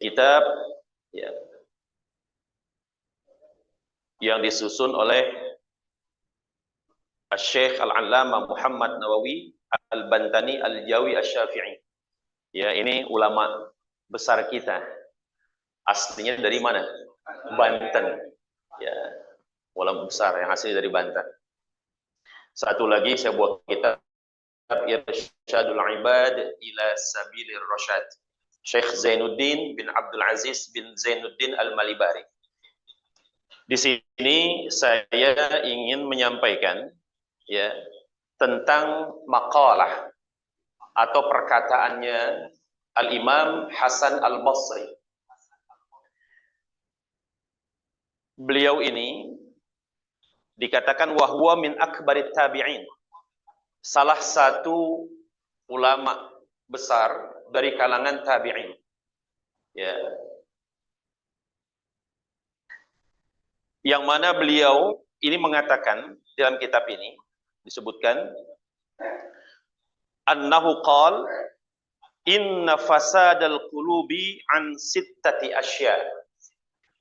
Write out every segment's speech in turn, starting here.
kitab ya, yang disusun oleh Syekh Al-Allamah Muhammad Nawawi Al-Bantani Al-Jawi Asy-Syafi'i. Ya, ini ulama besar kita. Aslinya dari mana? Banten. Ya, ulama besar yang asli dari Banten. Satu lagi saya buat kitab Irsyadul Ibad ila Sabilir Rasyad. Syekh Zainuddin bin Abdul Aziz bin Zainuddin Al-Malibari. Di sini saya ingin menyampaikan ya tentang maqalah atau perkataannya Al-Imam Hasan Al-Basri. Beliau ini dikatakan wahwa min akbarit tabi'in. Salah satu ulama besar dari kalangan tabi'in. Ya. Yang mana beliau ini mengatakan dalam kitab ini disebutkan annahu qala inna fasadal qulubi an sittati asya,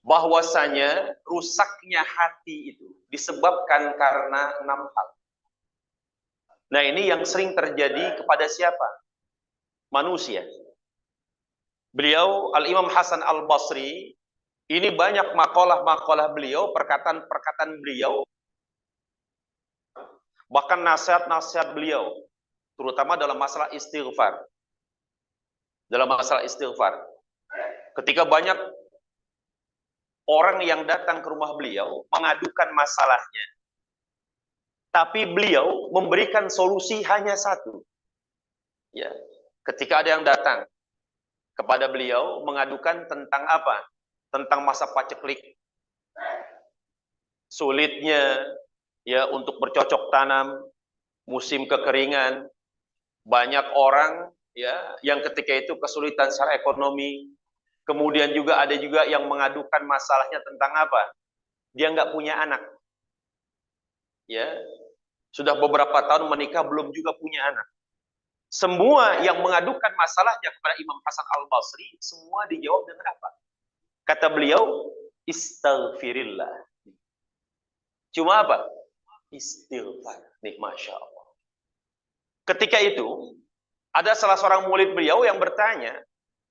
bahwasanya rusaknya hati itu disebabkan karena 6 hal. Nah, ini yang sering terjadi kepada siapa? Manusia. Beliau Al-Imam Hasan Al-Basri ini banyak makalah-makalah beliau, perkataan-perkataan beliau, bahkan nasihat-nasihat beliau, terutama dalam masalah istighfar. Dalam masalah istighfar. Ketika banyak orang yang datang ke rumah beliau mengadukan masalahnya, tapi beliau memberikan solusi hanya satu. Ya, ketika ada yang datang kepada beliau mengadukan tentang apa? Tentang masa paceklik, sulitnya ya untuk bercocok tanam, musim kekeringan, banyak orang ya yang ketika itu kesulitan secara ekonomi. Kemudian juga ada juga yang mengadukan masalahnya tentang apa? Dia nggak punya anak. Ya, sudah beberapa tahun menikah belum juga punya anak. Semua yang mengadukan masalahnya kepada Imam Hasan Al-Basri semua dijawab dengan apa? Kata beliau, istaghfirillah. Cuma apa? Istighfar. Nih, Masya Allah. Ketika itu, ada salah seorang murid beliau yang bertanya,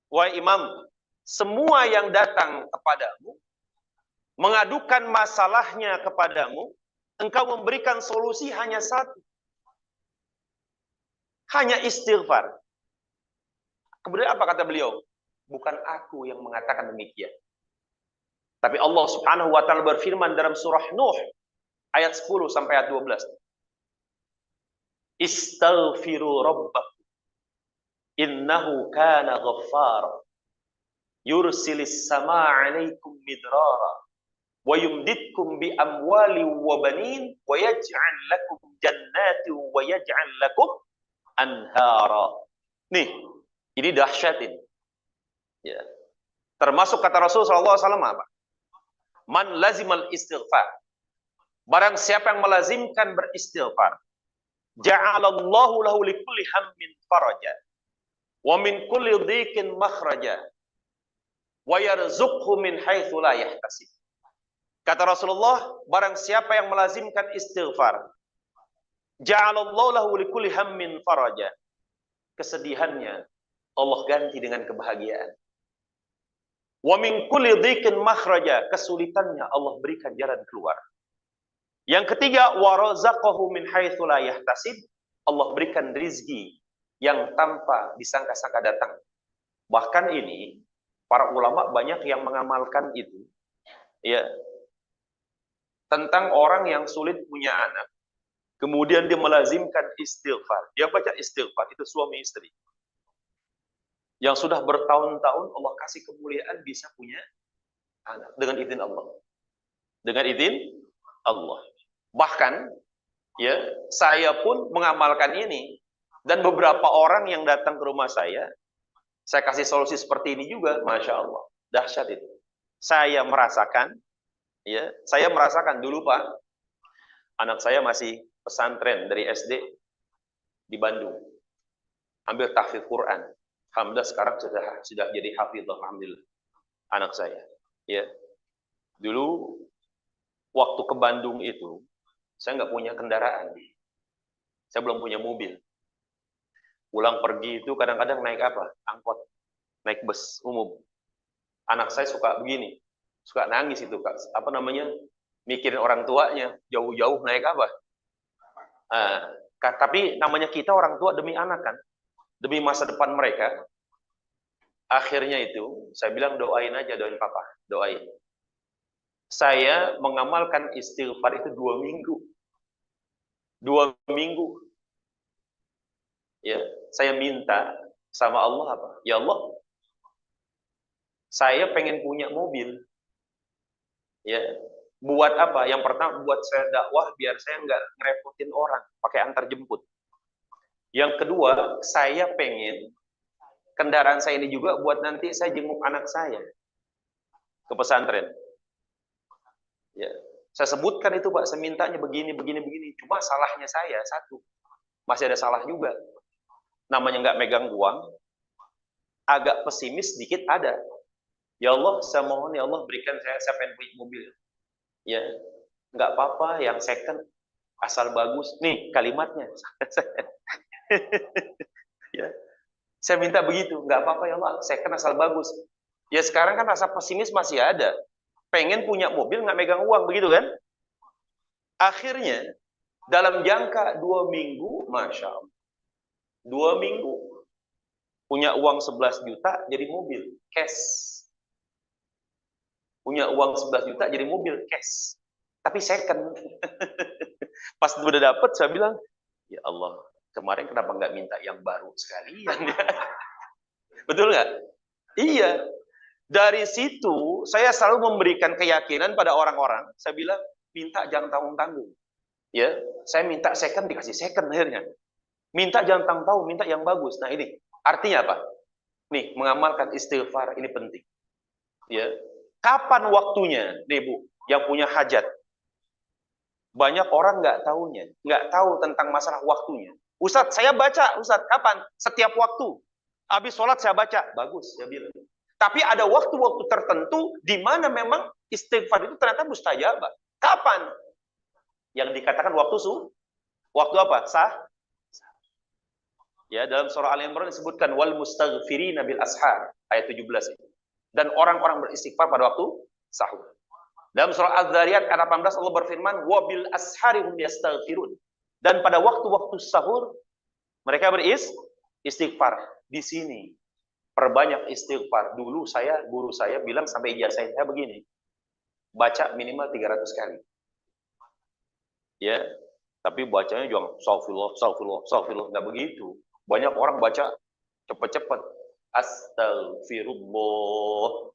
wahai Imam, semua yang datang kepadamu, mengadukan masalahnya kepadamu, engkau memberikan solusi hanya satu. Hanya istighfar. Kemudian apa kata beliau? Bukan aku yang mengatakan demikian. Tapi Allah Subhanahu wa taala berfirman dalam surah Nuh ayat 10 sampai ayat 12. Istaghfiru rabbakum innahu kana ghaffara yursilis samaa'a 'alaikum midrara wa yumditkum bi amwali wa banin wa yaj'al lakum jannatin wa yaj'al lakum anhara. Nih, ini dahsyat ini. Ya. Termasuk kata Rasulullah SAW apa? Man lazimal istighfar. Barang siapa yang melazimkan beristighfar, ja'alallahu lahu likulli hammin faraja wa min kulli dhiqin makhraja wa yarzuqhu min haitsu la yahtasib. Kata Rasulullah, barang siapa yang melazimkan istighfar, ja'alallahu lahu likulli hammin faraja. Kesedihannya Allah ganti dengan kebahagiaan. Wa min kulli dhiqin makhraja, kesulitannya Allah berikan jalan keluar. Yang ketiga, wa razaqahu min haitsu la yahtasib, Allah berikan rizki yang tanpa disangka-sangka datang. Bahkan ini para ulama banyak yang mengamalkan itu. Ya. Tentang orang yang sulit punya anak. Kemudian dia melazimkan istighfar. Dia baca istighfar, itu suami istri. Yang sudah bertahun-tahun Allah kasih kemuliaan bisa punya anak dengan izin Allah. Dengan izin Allah. Bahkan ya, saya pun mengamalkan ini dan beberapa orang yang datang ke rumah saya kasih solusi seperti ini juga, Masya Allah. Dahsyat itu. Saya merasakan dulu Pak, anak saya masih pesantren dari SD di Bandung. Ambil tahfidz Quran. Alhamdulillah sekarang sudah jadi hafidz, alhamdulillah. anak saya. Ya, dulu waktu ke Bandung itu, saya nggak punya kendaraan. Saya belum punya mobil. Pulang pergi itu kadang-kadang naik apa? Angkot, naik bus umum. Anak saya suka begini, suka nangis itu, Kak. Apa namanya? Mikirin orang tuanya, jauh-jauh naik apa? Tapi namanya kita orang tua demi anak kan, demi masa depan mereka. Akhirnya itu, saya bilang doain aja, doain papa, doain. Saya mengamalkan istighfar itu 2 minggu. 2 minggu. Ya, saya minta sama Allah apa? Ya Allah, saya pengen punya mobil. Ya, buat apa? Yang pertama buat saya dakwah biar saya nggak ngerepotin orang pakai antar jemput. Yang kedua, saya pengen kendaraan saya ini juga buat nanti saya jenguk anak saya ke pesantren. Ya, saya sebutkan itu Pak, saya mintanya begini, begini, begini. Cuma salahnya saya satu, masih ada salah juga. Namanya nggak megang uang, agak pesimis sedikit ada. Ya Allah, saya mohon ya Allah berikan saya pengen punya mobil. Ya, nggak apa-apa yang second asal bagus. Nih kalimatnya. Ya, saya minta begitu, nggak apa-apa ya Allah, second asal bagus. Ya sekarang kan rasa pesimis masih ada. Pengen punya mobil nggak megang uang begitu kan? Akhirnya dalam jangka 2 minggu, masya Allah, 2 minggu punya uang 11 juta jadi mobil cash. Punya uang 11 juta jadi mobil cash. Tapi second. Pas udah dapet saya bilang, ya Allah, kemarin kenapa nggak minta yang baru sekalian ya? Betul nggak? Iya. Dari situ saya selalu memberikan keyakinan pada orang-orang. Saya bilang, minta jangan tanggung-tanggung. Ya, saya minta second dikasih second akhirnya. Minta jangan tanggung-tanggung, minta yang bagus. Nah ini artinya apa? Nih mengamalkan istighfar ini penting. Ya, kapan waktunya, nih Bu, yang punya hajat? Banyak orang nggak tahunya, nggak tahu tentang masalah waktunya. Ustadz, saya baca, Ustadz, kapan? Setiap waktu. Habis sholat saya baca, bagus, saya bilang. Tapi ada waktu-waktu tertentu di mana memang istighfar itu ternyata mustajabah. Kapan? Yang dikatakan waktu waktu apa? Sah? Ya, dalam surah Al-Imran disebutkan wal mustaghfirina bil ashar ayat 17 itu. Dan orang-orang beristighfar pada waktu sahur. Dalam surah Az-Zariyat ayat 18 Allah berfirman wa bil ashari hum yastaghfirun. Dan pada waktu-waktu sahur mereka beristighfar. Di sini perbanyak istighfar. Dulu guru saya bilang sampai ijazah saya begini. Baca minimal 300 kali. Ya, tapi bacanya jangan astagfirullah, enggak begitu. Banyak orang baca cepat-cepat astagfirullah.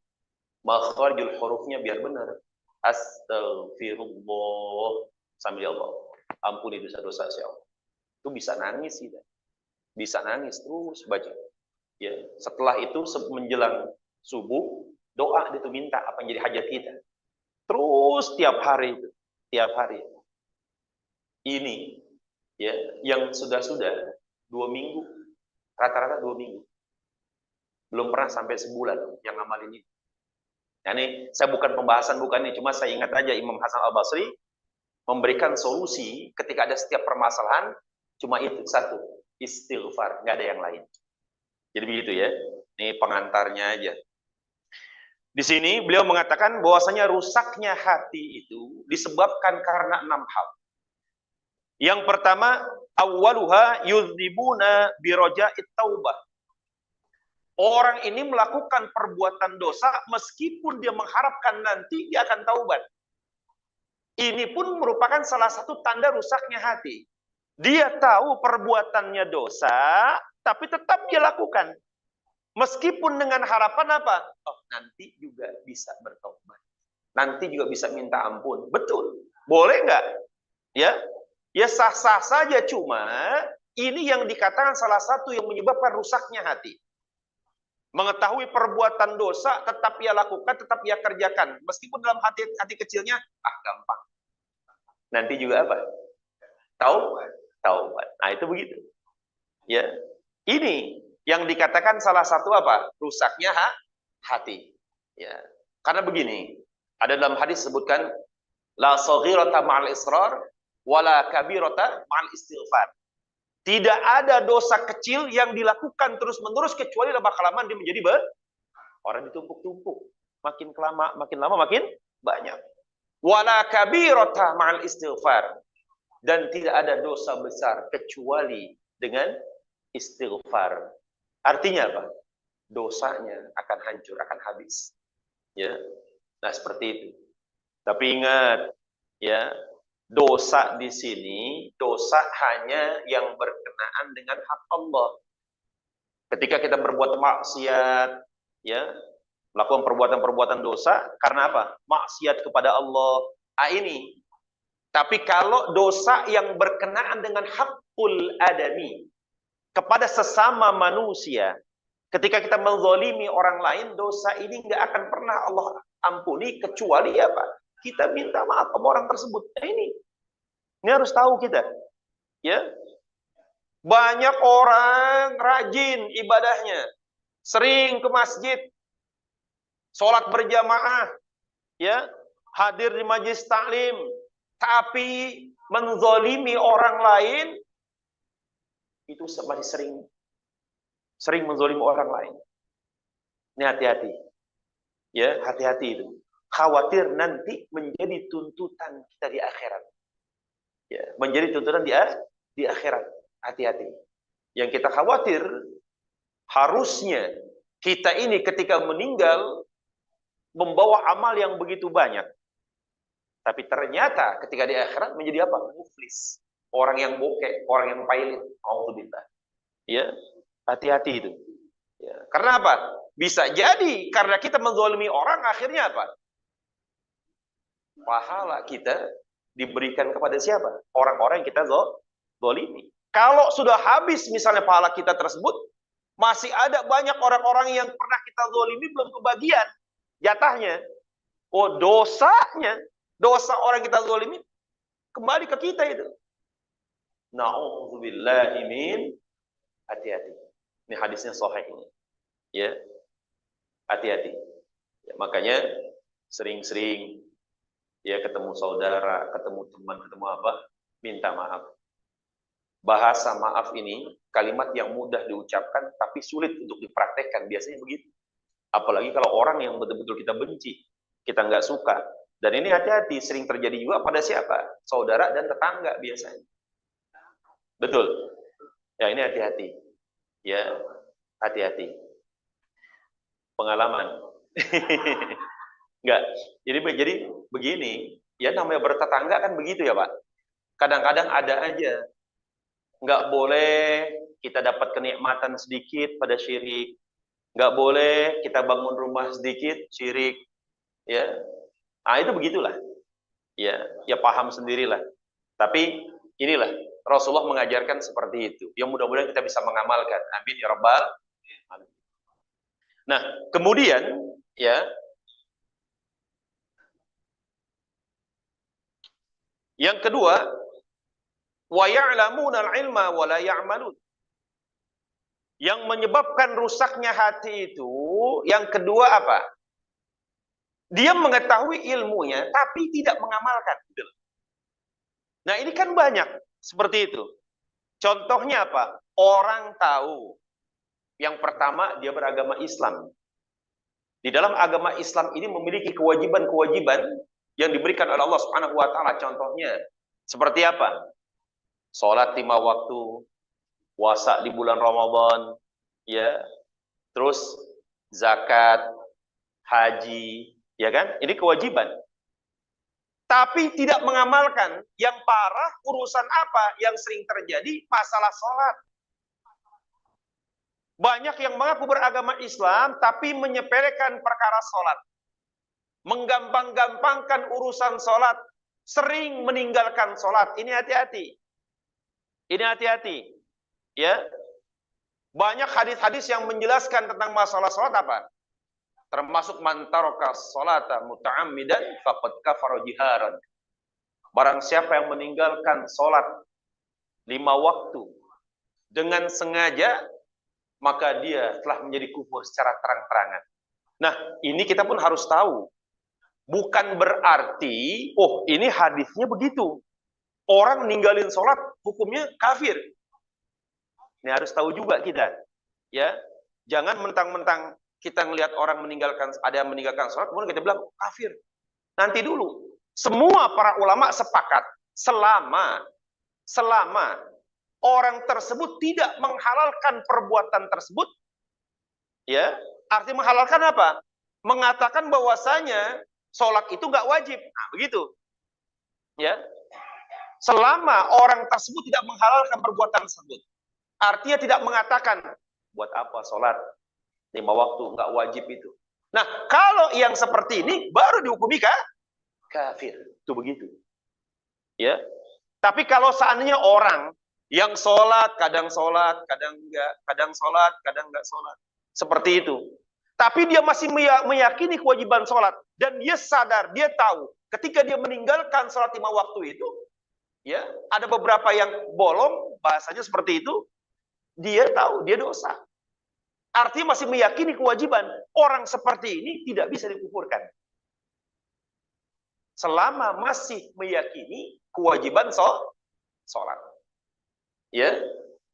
Makharijul hurufnya biar benar. Astagfirullah. Sambil Allah, ampuni dosa-dosa saya. Itu bisa nangis sih. Bisa nangis terus baca. Ya, setelah itu menjelang subuh doa itu minta apa yang jadi hajat kita. Terus tiap hari itu, tiap hari. Ini ya yang sudah 2 minggu, rata-rata 2 minggu. Belum pernah sampai sebulan yang ngamalin ini. Nah, ini saya bukan pembahasan bukan ini, cuma saya ingat aja Imam Hasan Al-Basri memberikan solusi ketika ada setiap permasalahan, cuma itu satu, istighfar, nggak ada yang lain. Jadi begitu ya. Ini pengantarnya aja. Di sini beliau mengatakan bahwasanya rusaknya hati itu disebabkan karena 6 hal. Yang pertama, awwaluha yuzibuna biroja'it taubah. Orang ini melakukan perbuatan dosa meskipun dia mengharapkan nanti dia akan taubat. Ini pun merupakan salah satu tanda rusaknya hati. Dia tahu perbuatannya dosa, tapi tetap dia lakukan. Meskipun dengan harapan apa? Oh, nanti juga bisa bertobat. Nanti juga bisa minta ampun. Betul. Boleh nggak? Ya, ya sah-sah saja, cuma ini yang dikatakan salah satu yang menyebabkan rusaknya hati. Mengetahui perbuatan dosa, tetap ia lakukan, tetap ia kerjakan. Meskipun dalam hati kecilnya, gampang. Nanti juga apa? Taubat. Nah, itu begitu. Ya, ini yang dikatakan salah satu apa? Rusaknya hati. Ya. Karena begini, ada dalam hadis sebutkan la saghirata ma'al israr wala kabirata ma'al istighfar. Tidak ada dosa kecil yang dilakukan terus-menerus kecuali lama-kelamaan dia menjadi orang ditumpuk-tumpuk. Makin lama makin banyak. Wala kabirata ma'al istighfar. Dan tidak ada dosa besar kecuali dengan istighfar. Artinya apa? Dosanya akan hancur, akan habis. Ya. Nah, seperti itu. Tapi ingat, ya, dosa di sini, dosa hanya yang berkenaan dengan hak Allah. Ketika kita berbuat maksiat, ya, melakukan perbuatan-perbuatan dosa, karena apa? Maksiat kepada Allah. Ini. Tapi kalau dosa yang berkenaan dengan hakul adami, kepada sesama manusia, ketika kita menzalimi orang lain, dosa ini nggak akan pernah Allah ampuni kecuali apa? Kita minta maaf sama orang tersebut. Nah, ini harus tahu kita. Ya, banyak orang rajin ibadahnya, sering ke masjid, sholat berjamaah, ya, hadir di majelis taklim, tapi menzalimi orang lain, itu masih sering menzalimi orang lain. Ini hati-hati. Ya, hati-hati itu. Khawatir nanti menjadi tuntutan kita di akhirat. Ya, menjadi tuntutan di akhirat. Hati-hati. Yang kita khawatir, harusnya kita ini ketika meninggal membawa amal yang begitu banyak. Tapi ternyata ketika di akhirat menjadi apa? Muflis. Orang yang bokeh, orang yang pailit. Alhamdulillah. Ya, hati-hati itu. Ya, karena apa? Bisa jadi karena kita menzalimi orang, akhirnya apa? Pahala kita diberikan kepada siapa? Orang-orang yang kita zalimi. Kalau sudah habis misalnya pahala kita tersebut, masih ada banyak orang-orang yang pernah kita zalimi belum kebagian jatahnya. Oh, dosanya, dosa orang kita zalimi kembali ke kita itu. Na'udzubillahi min, hati-hati. Ini hadisnya sahih ini. Ya. Hati-hati. Ya, makanya sering-sering ya ketemu saudara, ketemu teman, ketemu apa, minta maaf. Bahasa maaf ini kalimat yang mudah diucapkan tapi sulit untuk dipraktekkan, biasanya begitu. Apalagi kalau orang yang betul-betul kita benci, kita nggak suka. Dan ini hati-hati, sering terjadi juga pada siapa? Saudara dan tetangga biasanya. Betul. Ya, ini hati-hati. Ya, hati-hati. Pengalaman. Enggak. Jadi begini, ya namanya bertetangga kan begitu ya, Pak. Kadang-kadang ada aja. Enggak boleh kita dapat kenikmatan sedikit pada syirik. Enggak boleh kita bangun rumah sedikit syirik. Ya. Ah, itu begitulah. Ya, ya paham sendirilah. Tapi inilah Rasulullah mengajarkan seperti itu. Yang mudah-mudahan kita bisa mengamalkan. Amin ya rabbal alamin. Nah, kemudian ya, yang kedua, wa ya'lamuna al-ilma wa la ya'malun. Yang menyebabkan rusaknya hati itu, yang kedua apa? Dia mengetahui ilmunya tapi tidak mengamalkan. Nah, ini kan banyak seperti itu. Contohnya apa? Orang tahu. Yang pertama, dia beragama Islam. Di dalam agama Islam ini memiliki kewajiban-kewajiban yang diberikan oleh Allah Subhanahu wa taala. Contohnya seperti apa? Salat 5 waktu, puasa di bulan Ramadan, ya. Terus zakat, haji, ya kan? Ini kewajiban. Tapi tidak mengamalkan. Yang parah urusan apa yang sering terjadi? Masalah salat. Banyak yang mengaku beragama Islam tapi menyepelekan perkara salat. Menggampang-gampangkan urusan salat, sering meninggalkan salat. Ini hati-hati. Ini hati-hati. Ya. Banyak hadis-hadis yang menjelaskan tentang masalah salat apa? Termasuk man taraka sholata muta'ammidan faqad kafara jiharan. Barang siapa yang meninggalkan salat 5 waktu dengan sengaja, maka dia telah menjadi kufur secara terang-terangan. Nah, ini kita pun harus tahu. Bukan berarti, oh ini hadisnya begitu. Orang ninggalin sholat, hukumnya kafir. Ini harus tahu juga kita. Ya, jangan mentang-mentang kita ngelihat orang meninggalkan, ada yang meninggalkan sholat, kemudian kita bilang kafir. Nanti dulu. Semua para ulama sepakat, selama orang tersebut tidak menghalalkan perbuatan tersebut, ya, artinya menghalalkan apa? Mengatakan bahwasanya sholat itu nggak wajib. Nah, begitu. Ya. Selama orang tersebut tidak menghalalkan perbuatan tersebut. Artinya tidak mengatakan, buat apa sholat? 5 waktu, nggak wajib itu. Nah, kalau yang seperti ini, baru dihukumi kafir. Itu begitu. Ya. Tapi kalau seandainya orang yang sholat, kadang enggak, kadang sholat, kadang enggak sholat. Seperti itu. Tapi dia masih meyakini kewajiban sholat. Dan dia sadar, dia tahu. Ketika dia meninggalkan sholat 5 waktu itu, ya, ada beberapa yang bolong, bahasanya seperti itu, dia tahu, dia dosa. Artinya masih meyakini kewajiban. Orang seperti ini tidak bisa dikufurkan. Selama masih meyakini kewajiban sholat. Ya,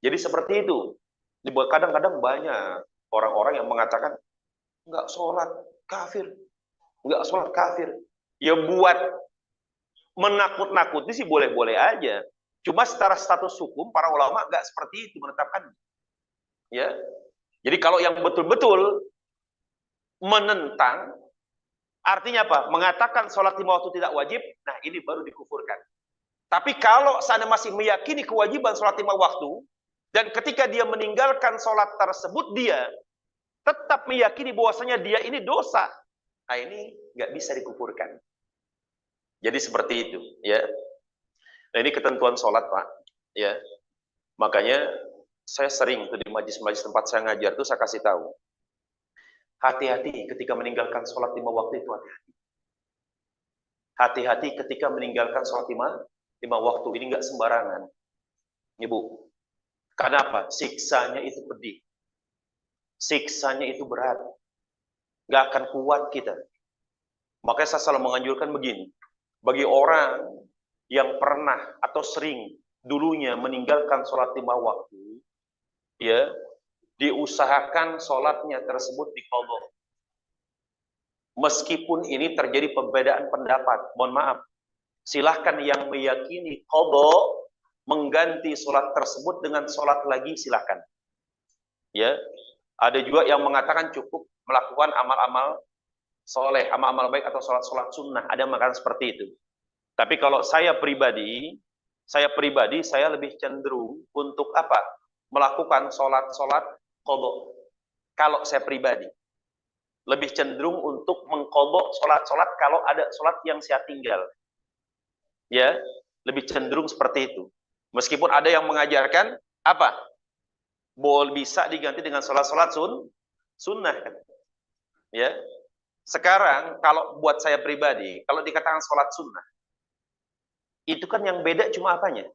jadi seperti itu. Kadang-kadang banyak orang-orang yang mengatakan, enggak sholat, kafir. Enggak sholat, kafir. Ya buat menakut-nakuti sih boleh-boleh aja. Cuma secara status hukum, para ulama enggak seperti itu menetapkan. Ya, jadi kalau yang betul-betul menentang, artinya apa? Mengatakan sholat 5 waktu tidak wajib, nah ini baru dikufurkan. Tapi kalau seandainya masih meyakini kewajiban sholat 5 waktu, dan ketika dia meninggalkan sholat tersebut, dia tetap meyakini bahwasanya dia ini dosa, nah ini nggak bisa dikufurkan. Jadi seperti itu, ya. Nah ini ketentuan sholat, Pak. Ya, makanya saya sering tuh di majlis-majlis tempat saya ngajar tuh saya kasih tahu, hati-hati ketika meninggalkan sholat 5 waktu itu, hati-hati. Hati-hati ketika meninggalkan sholat 5 waktu ini nggak sembarangan, Ibu. Kenapa? Siksanya itu pedih, siksanya itu berat, nggak akan kuat kita. Makanya saya selalu menganjurkan begini, bagi orang yang pernah atau sering dulunya meninggalkan sholat 5 waktu, ya, diusahakan sholatnya tersebut diqadha. Meskipun ini terjadi perbedaan pendapat, mohon maaf. Silahkan yang meyakini qadha mengganti sholat tersebut dengan sholat lagi, silahkan. Ya, ada juga yang mengatakan cukup melakukan amal-amal soleh, amal-amal baik atau sholat-sholat sunnah. Ada yang mengatakan seperti itu. Tapi kalau saya pribadi, saya lebih cenderung untuk apa? Melakukan sholat-sholat qadha. Kalau saya pribadi, lebih cenderung untuk mengqadha sholat-sholat kalau ada sholat yang saya tinggal. Ya, lebih cenderung seperti itu. Meskipun ada yang mengajarkan apa? Boleh bisa diganti dengan sholat-sholat sunnah kan? Ya. Sekarang kalau buat saya pribadi, kalau dikatakan sholat sunnah, itu kan yang beda cuma apanya?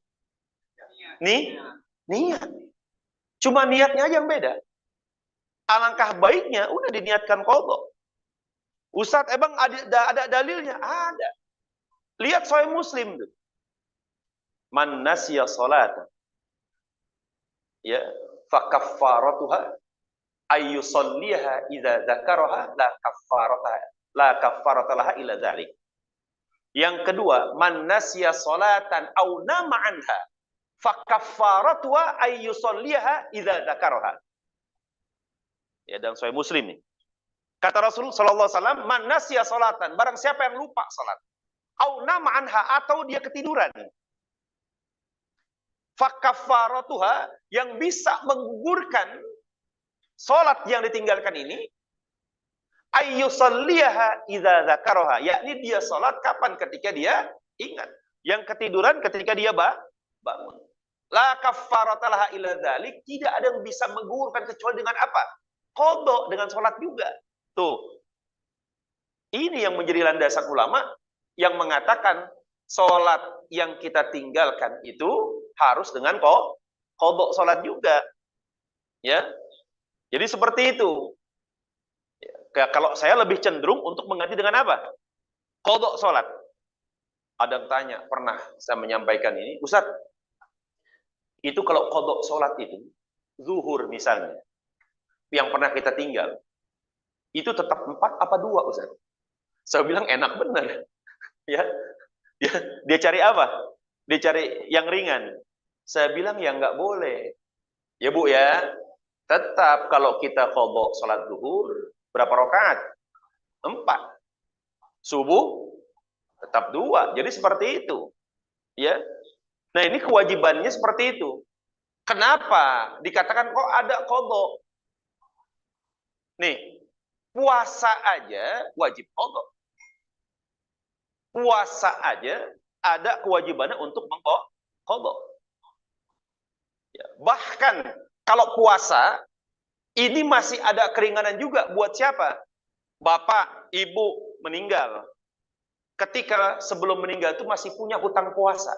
Niat. Cuma niatnya aja yang beda. Alangkah baiknya udah diniatkan qadha. Ustadz, emang ada dalilnya? Ada. Lihat Sahih Muslim tuh. Man nasiya salatan, ya, fa kaffaratuha ayyusalliha idza dzakaraha la kaffarata laha illa dzalik. Yang kedua, man nasiya salatan aw nama anha fa kaffaratuha ayyusalliha idza dzakaraha. Ya, dalam Sahih Muslim nih. Kata Rasul sallallahu alaihi wasallam, man nasiya salatan, barang siapa yang lupa salat, aw nama anha, atau dia ketiduran, fakaffaratuha, yang bisa menggugurkan salat yang ditinggalkan ini, ayyusalliha idza dzakaraha, yakni dia salat kapan? Ketika dia ingat. Yang ketiduran ketika dia bangun. La kaffarata laha illa dzalik, tidak ada yang bisa menggugurkan kecuali dengan apa? Qadha, dengan salat juga. Tuh. Ini yang menjadi landasan ulama yang mengatakan salat yang kita tinggalkan itu harus dengan qadha salat juga. Ya. Jadi seperti itu. Ya. Kalau saya lebih cenderung untuk mengganti dengan apa? Qadha sholat. Ada yang tanya, pernah saya menyampaikan ini, Ustaz, itu kalau qadha sholat itu, zuhur misalnya, yang pernah kita tinggal, itu tetap 4 apa 2, Ustaz? Saya bilang enak bener. Ya, dia cari apa? Dia cari yang ringan. Saya bilang ya nggak boleh. Ya Bu ya, tetap kalau kita qadha sholat zuhur, berapa rakaat? 4. Subuh tetap 2. Jadi seperti itu. Ya. Nah, ini kewajibannya seperti itu. Kenapa dikatakan kok ada qadha? Nih, puasa aja wajib qadha. Puasa aja ada kewajibannya untuk mengqadha. Ya. Bahkan kalau puasa ini masih ada keringanan juga buat siapa? Bapak, ibu meninggal. Ketika sebelum meninggal itu masih punya hutang puasa.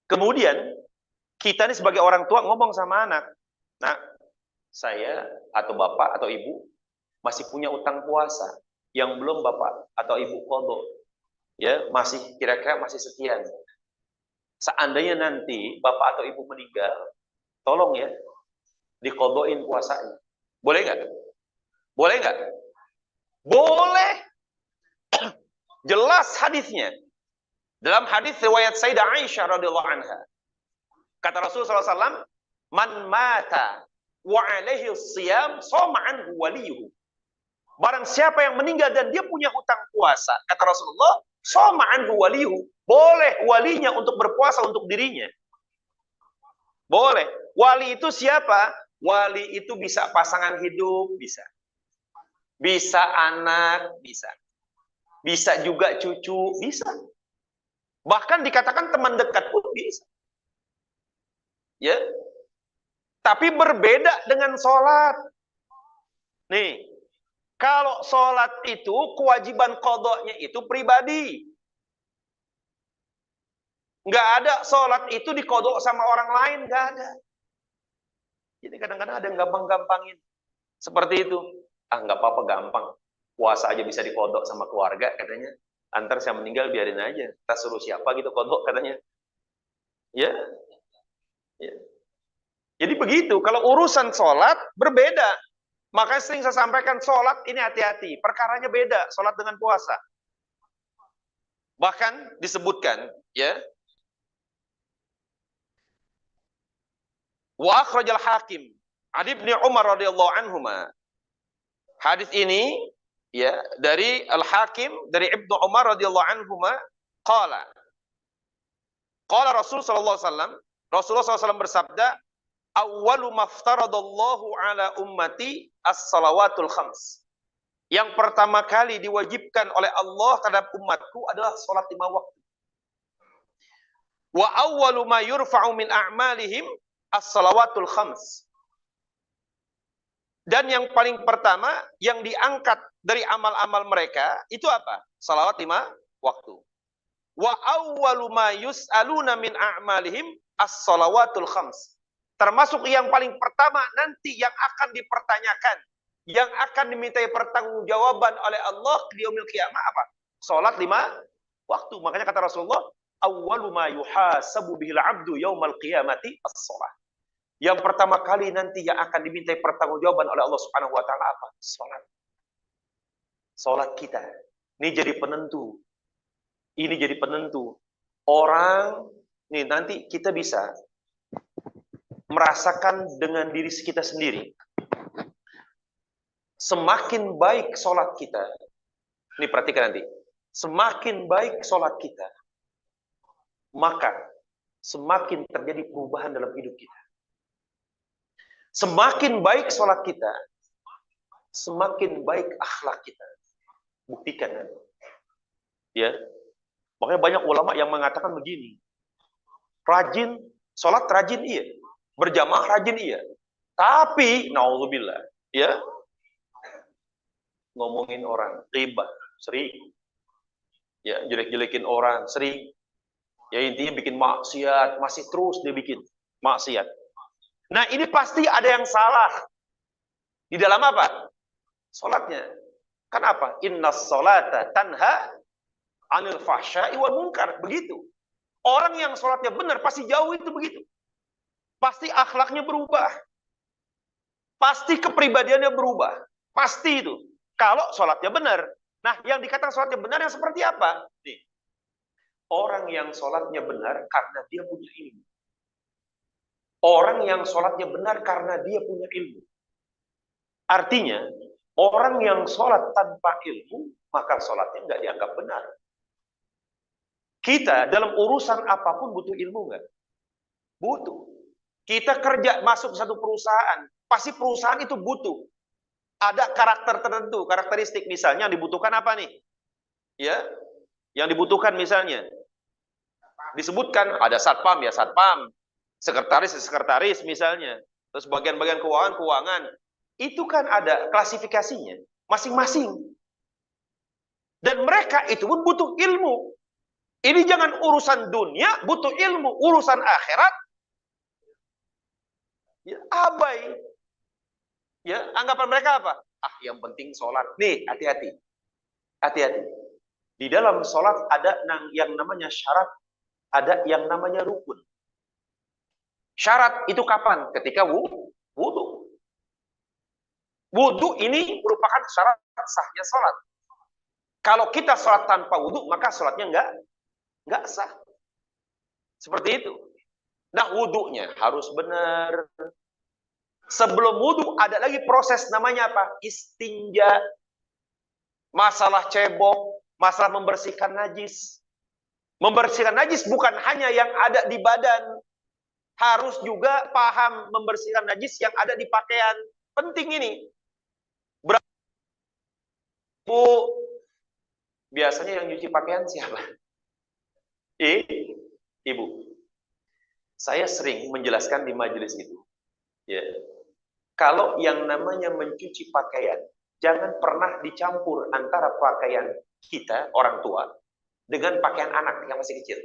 Kemudian kita ini sebagai orang tua ngomong sama anak, nah saya atau bapak atau ibu masih punya utang puasa yang belum bapak atau ibu qadha. Ya, masih kira-kira masih sekian. Seandainya nanti bapak atau ibu meninggal, tolong ya diqadhain puasanya. Boleh nggak? Boleh nggak? Boleh. Jelas hadisnya. Dalam hadis riwayat Sayyidah Aisyah radhiyallahu anha. Kata Rasulullah SAW, man mata wa alaihi siyam shoma anhu waliyuhu. Barang siapa yang meninggal dan dia punya hutang puasa, kata Rasulullah, shoma anhu waliyuhu. Boleh walinya untuk berpuasa untuk dirinya. Boleh. Wali itu siapa? Wali itu bisa pasangan hidup, bisa. Bisa anak, bisa. Bisa juga cucu, bisa. Bahkan dikatakan teman dekat pun bisa. Ya. Tapi berbeda dengan sholat. Nih, kalau sholat itu kewajiban qadhanya itu pribadi. Nggak ada sholat itu diqadha sama orang lain, nggak ada. Jadi kadang-kadang ada yang gampang-gampangin. Seperti itu. Ah, nggak apa-apa, gampang. Puasa aja bisa diqadha sama keluarga, katanya. Antar saya meninggal biarin aja. Kita suruh siapa gitu qadha, katanya. Ya. Ya. Jadi begitu. Kalau urusan sholat berbeda. Makanya sering saya sampaikan sholat ini hati-hati. Perkaranya beda. Sholat dengan puasa. Bahkan disebutkan, ya. Wa akhrajal hakim. Adi bin Umar radhiyallahu anhuma. Hadis ini ya dari Al-Hakim dari Ibnu Umar radhiyallahu anhuma qala. Qala Rasul sallallahu alaihi wasallam, Rasulullah SAW bersabda, awwalu maftaradallahu ala ummati as-salawatul khams. Yang pertama kali diwajibkan oleh Allah terhadap umatku adalah salat 5 waktu. Wa awwalu ma yurfa'u min a'malihim as-salawatul khams. Dan yang paling pertama yang diangkat dari amal-amal mereka itu apa? Salawat 5 waktu. Wa awwalu ma yus'aluna min a'malihim as-salawatul khams. Termasuk yang paling pertama nanti yang akan dipertanyakan, yang akan dimintai pertanggungjawaban oleh Allah di yaumil qiyamah apa? Salat 5 waktu. Makanya kata Rasulullah, awwalu ma yuhasabu bihil 'abdu yaumal qiyamati as-shalah. Yang pertama kali nanti yang akan dimintai pertanggungjawaban oleh Allah Subhanahu wa taala apa? Salat. Salat kita. Ini jadi penentu. Ini jadi penentu. Orang nih nanti kita bisa merasakan dengan diri kita sendiri. Semakin baik salat kita. Ini perhatikan nanti. Semakin baik salat kita, maka semakin terjadi perubahan dalam hidup kita. Semakin baik sholat kita, semakin baik akhlak kita. Buktikan. Ya. Makanya banyak ulama yang mengatakan begini. Rajin, sholat rajin iya. Berjamaah rajin iya. Tapi, naudzubillah, ya, ngomongin orang, ghibah, sering. Ya, jelek-jelekin orang, sering. Ya, intinya bikin maksiat, masih terus dia bikin maksiat. Nah, ini pasti ada yang salah. Di dalam apa? Sholatnya. Kenapa? Inna sholata tanha anil fahsya'i wal munkar. Begitu. Orang yang sholatnya benar pasti jauh itu begitu. Pasti akhlaknya berubah. Pasti kepribadiannya berubah. Pasti itu. Kalau sholatnya benar. Nah, yang dikatakan sholatnya benar yang seperti apa? Nih. Orang yang sholatnya benar karena dia punya ilmu. Orang yang sholatnya benar karena dia punya ilmu. Artinya, orang yang sholat tanpa ilmu, maka sholatnya nggak dianggap benar. Kita dalam urusan apapun butuh ilmu nggak? Butuh. Kita kerja masuk satu perusahaan, pasti perusahaan itu butuh. Ada karakter tertentu, karakteristik misalnya yang dibutuhkan apa nih? Ya, yang dibutuhkan misalnya disebutkan ada satpam ya satpam, sekretaris ya sekretaris misalnya, terus bagian-bagian keuangan, itu kan ada klasifikasinya masing-masing. Dan mereka itu pun butuh ilmu. Ini jangan urusan dunia, butuh ilmu. Urusan akhirat, ya abai. Ya, anggapan mereka apa? Ah, yang penting sholat. Nih, hati-hati. Hati-hati. Di dalam sholat ada yang namanya syarat, ada yang namanya rukun. Syarat itu kapan? Ketika wudu. Wudu ini merupakan syarat sahnya sholat. Kalau kita sholat tanpa wudu, maka sholatnya nggak sah. Seperti itu. Nah, wudunya harus benar. Sebelum wudu ada lagi proses namanya apa? Istinja. Masalah cebok, masalah membersihkan najis. Membersihkan najis bukan hanya yang ada di badan. Harus juga paham membersihkan najis yang ada di pakaian. Penting ini. Bu, biasanya yang nyuci pakaian siapa? Ibu. Saya sering menjelaskan di majelis itu. Ya. Kalau yang namanya mencuci pakaian, jangan pernah dicampur antara pakaian kita, orang tua, dengan pakaian anak yang masih kecil.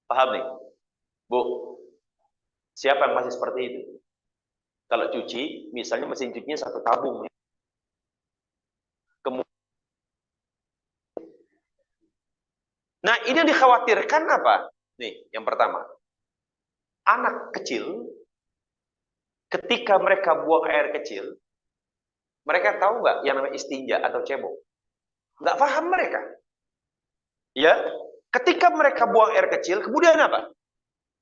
Paham nih? Bu, siapa yang masih seperti itu? Kalau cuci, misalnya mesin cucinya satu tabung. Nah, ini yang dikhawatirkan apa? Nih, yang pertama. Anak kecil, ketika mereka buang air kecil, mereka tahu nggak yang namanya istinja atau cebok? Nggak paham mereka. Ya, ketika mereka buang air kecil, kemudian apa?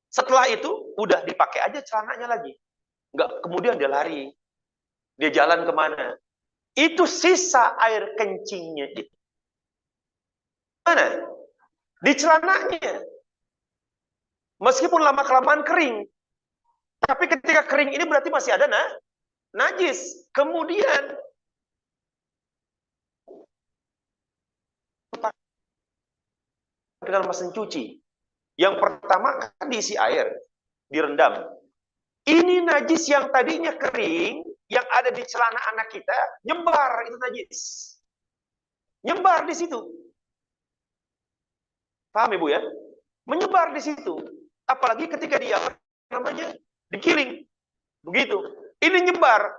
Setelah itu, udah dipakai aja celananya lagi. Nggak, kemudian dia lari. Dia jalan kemana? Itu sisa air kencingnya itu. Mana? Di celananya. Meskipun lama-kelamaan kering. Tapi ketika kering ini berarti masih ada najis. Kemudian dengan mesin cuci. Yang pertama kan diisi air, direndam. Ini najis yang tadinya kering, yang ada di celana anak kita, nyebar itu najis. Nyebar di situ. Paham Ibu ya? Menyebar di situ. Apalagi ketika dia namanya digiling. Begitu. Ini nyebar.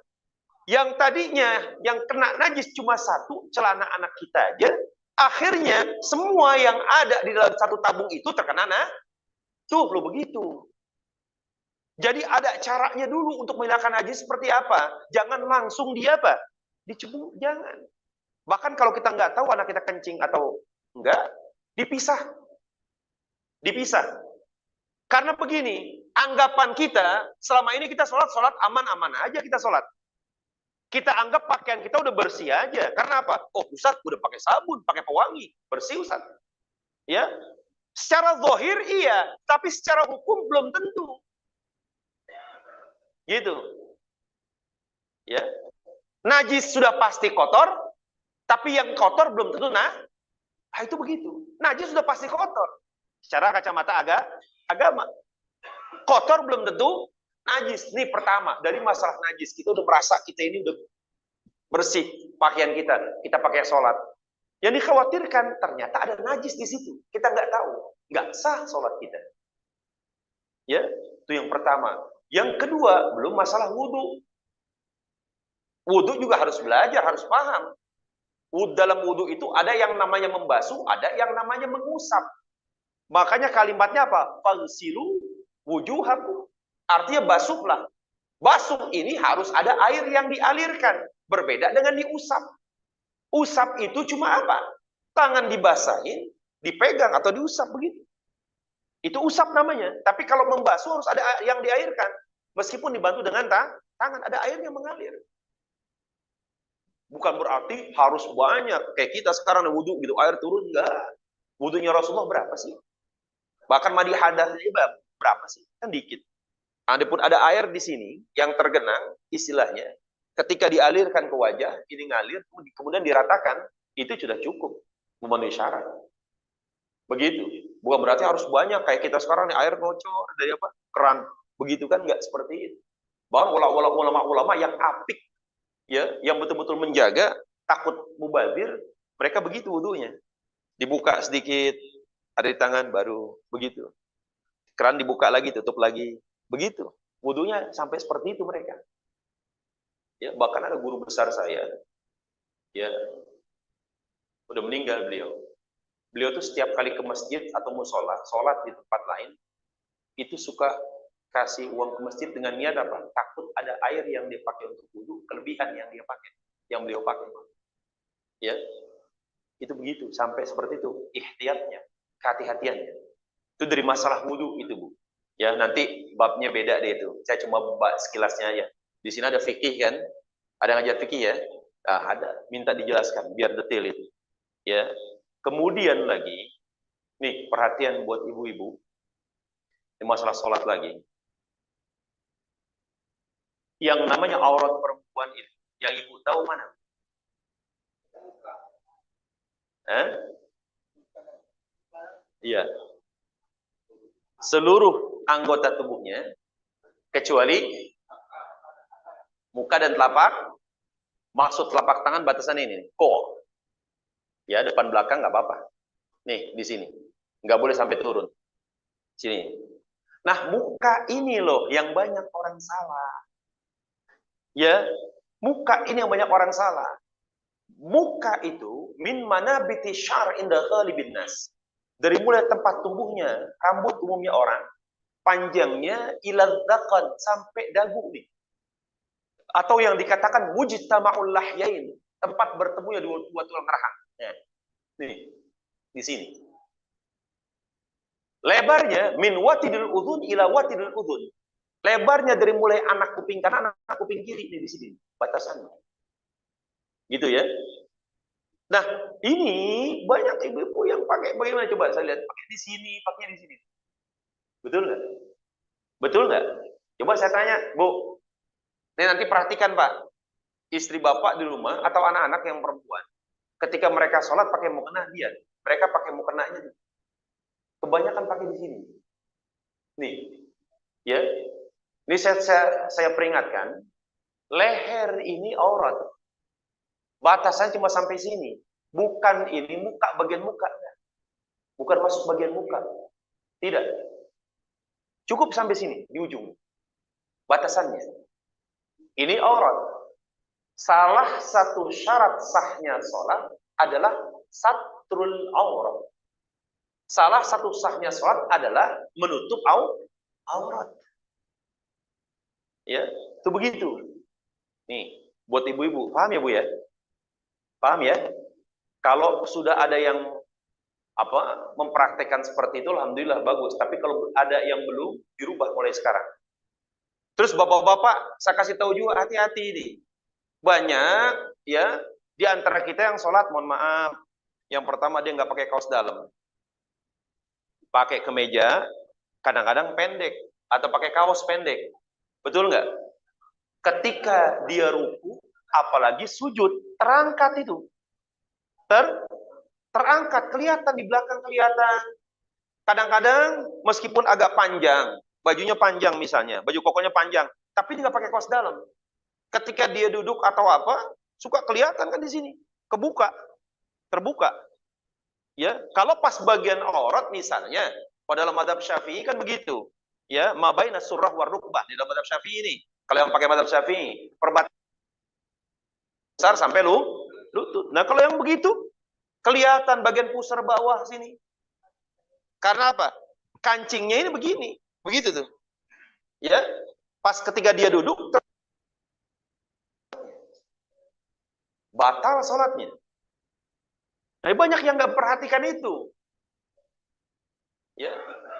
Yang tadinya yang kena najis cuma satu, celana anak kita aja. Akhirnya semua yang ada di dalam satu tabung itu terkena tuh lo begitu. Jadi ada caranya dulu untuk menghilangkan najis seperti apa? Jangan langsung dia apa? Dicebur, jangan. Bahkan kalau kita nggak tahu anak kita kencing atau enggak, dipisah. Dipisah. Karena begini, anggapan kita selama ini kita sholat aman-aman aja kita sholat. Kita anggap pakaian kita udah bersih aja. Karena apa? Oh, Ustaz udah pakai sabun, pakai pewangi, bersih Ustaz. Ya, secara zahir iya, tapi secara hukum belum tentu. Gitu. Ya. Najis sudah pasti kotor, tapi yang kotor belum tentu itu begitu. Najis sudah pasti kotor. Secara kacamata agama. Kotor belum tentu najis. Ini pertama, dari masalah najis. Kita udah merasa kita ini udah bersih pakaian kita. Kita pakai sholat. Yang dikhawatirkan ternyata ada najis di situ. Kita nggak tahu. Nggak sah sholat kita. Ya, itu yang pertama. Yang kedua, belum masalah wudhu. Wudhu juga harus belajar, harus paham. Dalam wudhu itu ada yang namanya membasuh, ada yang namanya mengusap. Makanya kalimatnya apa? Fagsilu wujuhakum. Artinya basuhlah. Basuh ini harus ada air yang dialirkan. Berbeda dengan diusap. Usap itu cuma apa? Tangan dibasahin, dipegang atau diusap begitu. Itu usap namanya. Tapi kalau membasuh harus ada yang diairkan. Meskipun dibantu dengan tangan, ada air yang mengalir. Bukan berarti harus banyak. Kayak kita sekarang wudhu gitu, air turun, enggak. Wudhunya Rasulullah berapa sih? Bahkan mandi hadasnya berapa sih? Kan dikit. Adapun ada air di sini yang tergenang, istilahnya, ketika dialirkan ke wajah, ini ngalir, kemudian diratakan, itu sudah cukup memenuhi syarat. Begitu. Bukan berarti harus banyak kayak kita sekarang nih, air ngocor dari apa? Keran. Begitu kan, enggak seperti itu. Bahkan ulama-ulama yang apik, ya, yang betul-betul menjaga, takut mubazir, mereka begitu wudunya. Dibuka sedikit, ada di tangan baru begitu. Keran dibuka lagi, tutup lagi. Begitu. Wudunya sampai seperti itu mereka. Ya, bahkan ada guru besar saya, ya, udah meninggal beliau. Beliau tuh setiap kali ke masjid atau musola, sholat di tempat lain, itu suka kasih uang ke masjid dengan niat apa? Takut ada air yang dia pakai untuk wudu, kelebihan yang dia pakai, yang beliau pakai. Ya, itu begitu, sampai seperti itu, ihtiyatnya, kehati-hatiannya. Itu dari masalah wudu itu, Bu. Ya, nanti babnya beda deh itu. Saya cuma sekilasnya aja. Di sini ada fikih kan? Ada ngajar fikih ya? Nah, ada. Minta dijelaskan biar detail itu. Ya. Kemudian lagi, nih perhatian buat ibu-ibu. Ini masalah sholat lagi. Yang namanya aurat perempuan itu, yang ibu tahu mana? Iya. Seluruh anggota tubuhnya, kecuali muka dan telapak. Maksud telapak tangan batasan ini, kok. Ya, depan belakang nggak apa-apa. Nih, di sini. Nggak boleh sampai turun. Sini. Nah, muka ini loh yang banyak orang salah. Ya, muka ini yang banyak orang salah. Muka itu min manabiti syar inda ghalibin nas. Dari mulai tempat tumbuhnya rambut umumnya orang, panjangnya ila dzaqan sampai dagu nih. Atau yang dikatakan mujtama'ul lahyain, tempat bertemunya dua tulang rahang. Ya. Nih, di sini. Lebarnya min watidil udhun ila watidil udhun. Lebarnya dari mulai anak kuping kanan, anak kuping kiri nih di sini batasannya. Gitu ya. Nah, ini banyak ibu-ibu yang pakai bagaimana coba saya lihat, pakai di sini, pakai di sini. Betul nggak? Betul nggak? Coba saya tanya, Bu. Ini nanti perhatikan Pak, istri Bapak di rumah atau anak-anak yang perempuan, ketika mereka sholat pakai mukena dia, mereka pakai mukenanya. Kebanyakan pakai di sini. Nih, ya. Ini saya peringatkan, leher ini aurat. Batasan cuma sampai sini. Bukan ini muka, bagian muka. Bukan masuk bagian muka. Tidak. Cukup sampai sini, di ujung. Batasannya. Ini aurat. Salah satu syarat sahnya sholat adalah satrul aurat. Salah satu sahnya sholat adalah menutup aurat. Ya, itu begitu. Nih, buat ibu-ibu, paham ya Bu ya? Paham ya? Kalau sudah ada yang mempraktekkan seperti itu, alhamdulillah bagus. Tapi kalau ada yang belum, dirubah mulai sekarang. Terus bapak-bapak, saya kasih tahu juga hati-hati ini. Banyak ya di antara kita yang sholat, mohon maaf, yang pertama dia nggak pakai kaos dalam, pakai kemeja, kadang-kadang pendek atau pakai kaos pendek, betul nggak? Ketika dia ruku, apalagi sujud, terangkat itu, terangkat, kelihatan di belakang kelihatan. Kadang-kadang meskipun agak panjang, bajunya panjang misalnya, baju kokonya panjang, tapi dia nggak pakai kaos dalam. Ketika dia duduk atau apa, suka kelihatan kan di sini, kebuka, terbuka. Ya, kalau pas bagian aurat misalnya, pada dalam mazhab Syafi'i kan begitu. Ya, ma baina surrah war rukbah di dalam mazhab Syafi'i ini. Kalau yang pakai mazhab Syafi'i, besar sampai lutut. Nah, kalau yang begitu kelihatan bagian pusar bawah sini. Karena apa? Kancingnya ini begini, begitu tuh. Ya, pas ketika dia duduk batal sholatnya. Nah, banyak yang nggak perhatikan itu. Ya,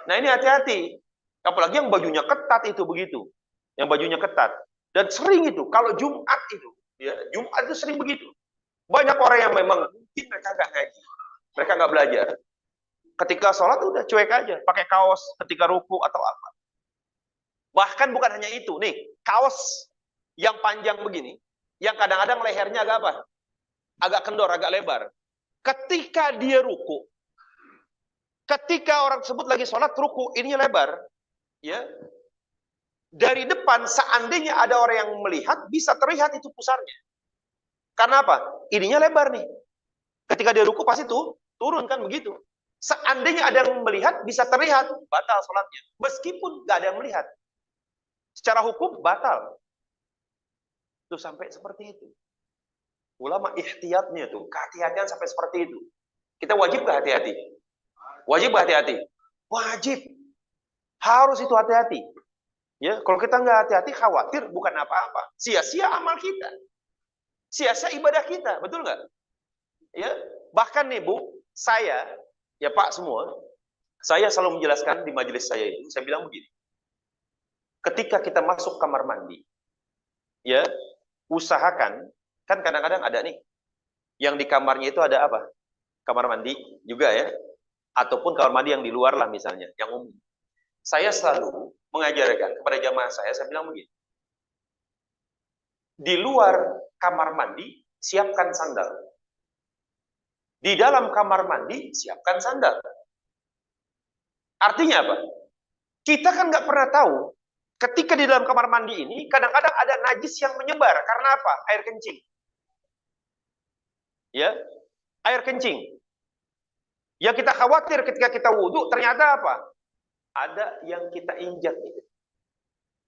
nah ini hati-hati. Apalagi yang bajunya ketat itu begitu, yang bajunya ketat. Dan sering itu, kalau Jumat itu, ya Jumat itu sering begitu. Banyak orang yang memang mungkin mereka nggak ngaji, mereka nggak belajar. Ketika sholat udah cuek aja, pakai kaos ketika ruku atau apa. Bahkan bukan hanya itu, nih kaos yang panjang begini, yang kadang-kadang lehernya agak apa? Agak kendor, agak lebar. Ketika dia ruku, ketika orang tersebut lagi sholat ruku, ininya lebar, ya. Dari depan, seandainya ada orang yang melihat, bisa terlihat itu pusarnya. Karena apa? Ininya lebar nih. Ketika dia ruku pasti tuh turun kan begitu. Seandainya ada yang melihat, bisa terlihat, batal sholatnya. Meskipun nggak ada yang melihat. Secara hukum, batal. Tuh sampai seperti itu. Ulama ihtiyatnya tuh, kehati-hatian sampai seperti itu. Kita wajib nggak hati-hati? Wajib nggak hati-hati? Wajib. Harus itu hati-hati. Ya, kalau kita nggak hati-hati, khawatir bukan apa-apa. Sia-sia amal kita. Sia-sia ibadah kita, betul nggak? Ya, bahkan nih Bu, saya, ya Pak semua, saya selalu menjelaskan di majelis saya itu, saya bilang begini. Ketika kita masuk kamar mandi, ya, usahakan, kan kadang-kadang ada nih, yang di kamarnya itu ada apa? Kamar mandi juga ya, ataupun kamar mandi yang di luar lah misalnya, yang umum. Saya selalu mengajarkan kepada jamaah saya bilang begini. Di luar kamar mandi, siapkan sandal. Di dalam kamar mandi, siapkan sandal. Artinya apa? Kita kan nggak pernah tahu, ketika di dalam kamar mandi ini, kadang-kadang ada najis yang menyebar. Karena apa? Air kencing. Ya, air kencing. Yang kita khawatir ketika kita wudhu, ternyata apa? Ada yang kita injak.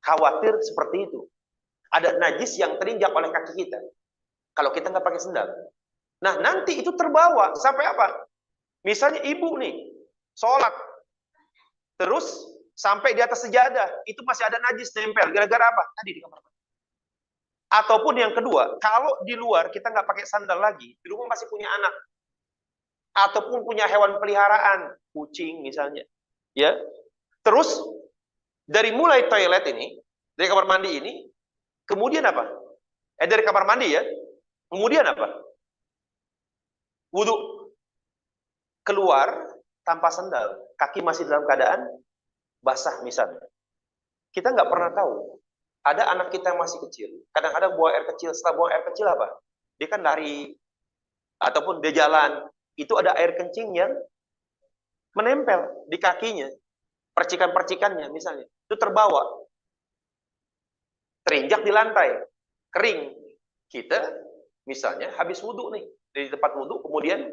Khawatir seperti itu. Ada najis yang terinjak oleh kaki kita. Kalau kita nggak pakai sendal. Nah, nanti itu terbawa sampai apa? Misalnya ibu nih, sholat. Terus sampai di atas sejadah, itu masih ada najis nempel. Gara-gara apa? Tadi di kamar mandi. Ataupun yang kedua, kalau di luar kita nggak pakai sandal lagi, di rumah masih punya anak. Ataupun punya hewan peliharaan, kucing misalnya. Ya. Terus, dari mulai toilet ini, dari kamar mandi ini, kemudian apa? Dari kamar mandi ya, kemudian apa? Wudhu. Keluar tanpa sandal, kaki masih dalam keadaan basah misalnya. Kita nggak pernah tahu. Ada anak kita yang masih kecil, kadang-kadang buang air kecil, setelah buang air kecil apa? Dia kan lari, ataupun dia jalan, itu ada air kencing yang menempel di kakinya, percikan-percikannya misalnya, itu terbawa, terinjak di lantai, kering. Kita misalnya habis wudhu nih, di tempat wudhu, kemudian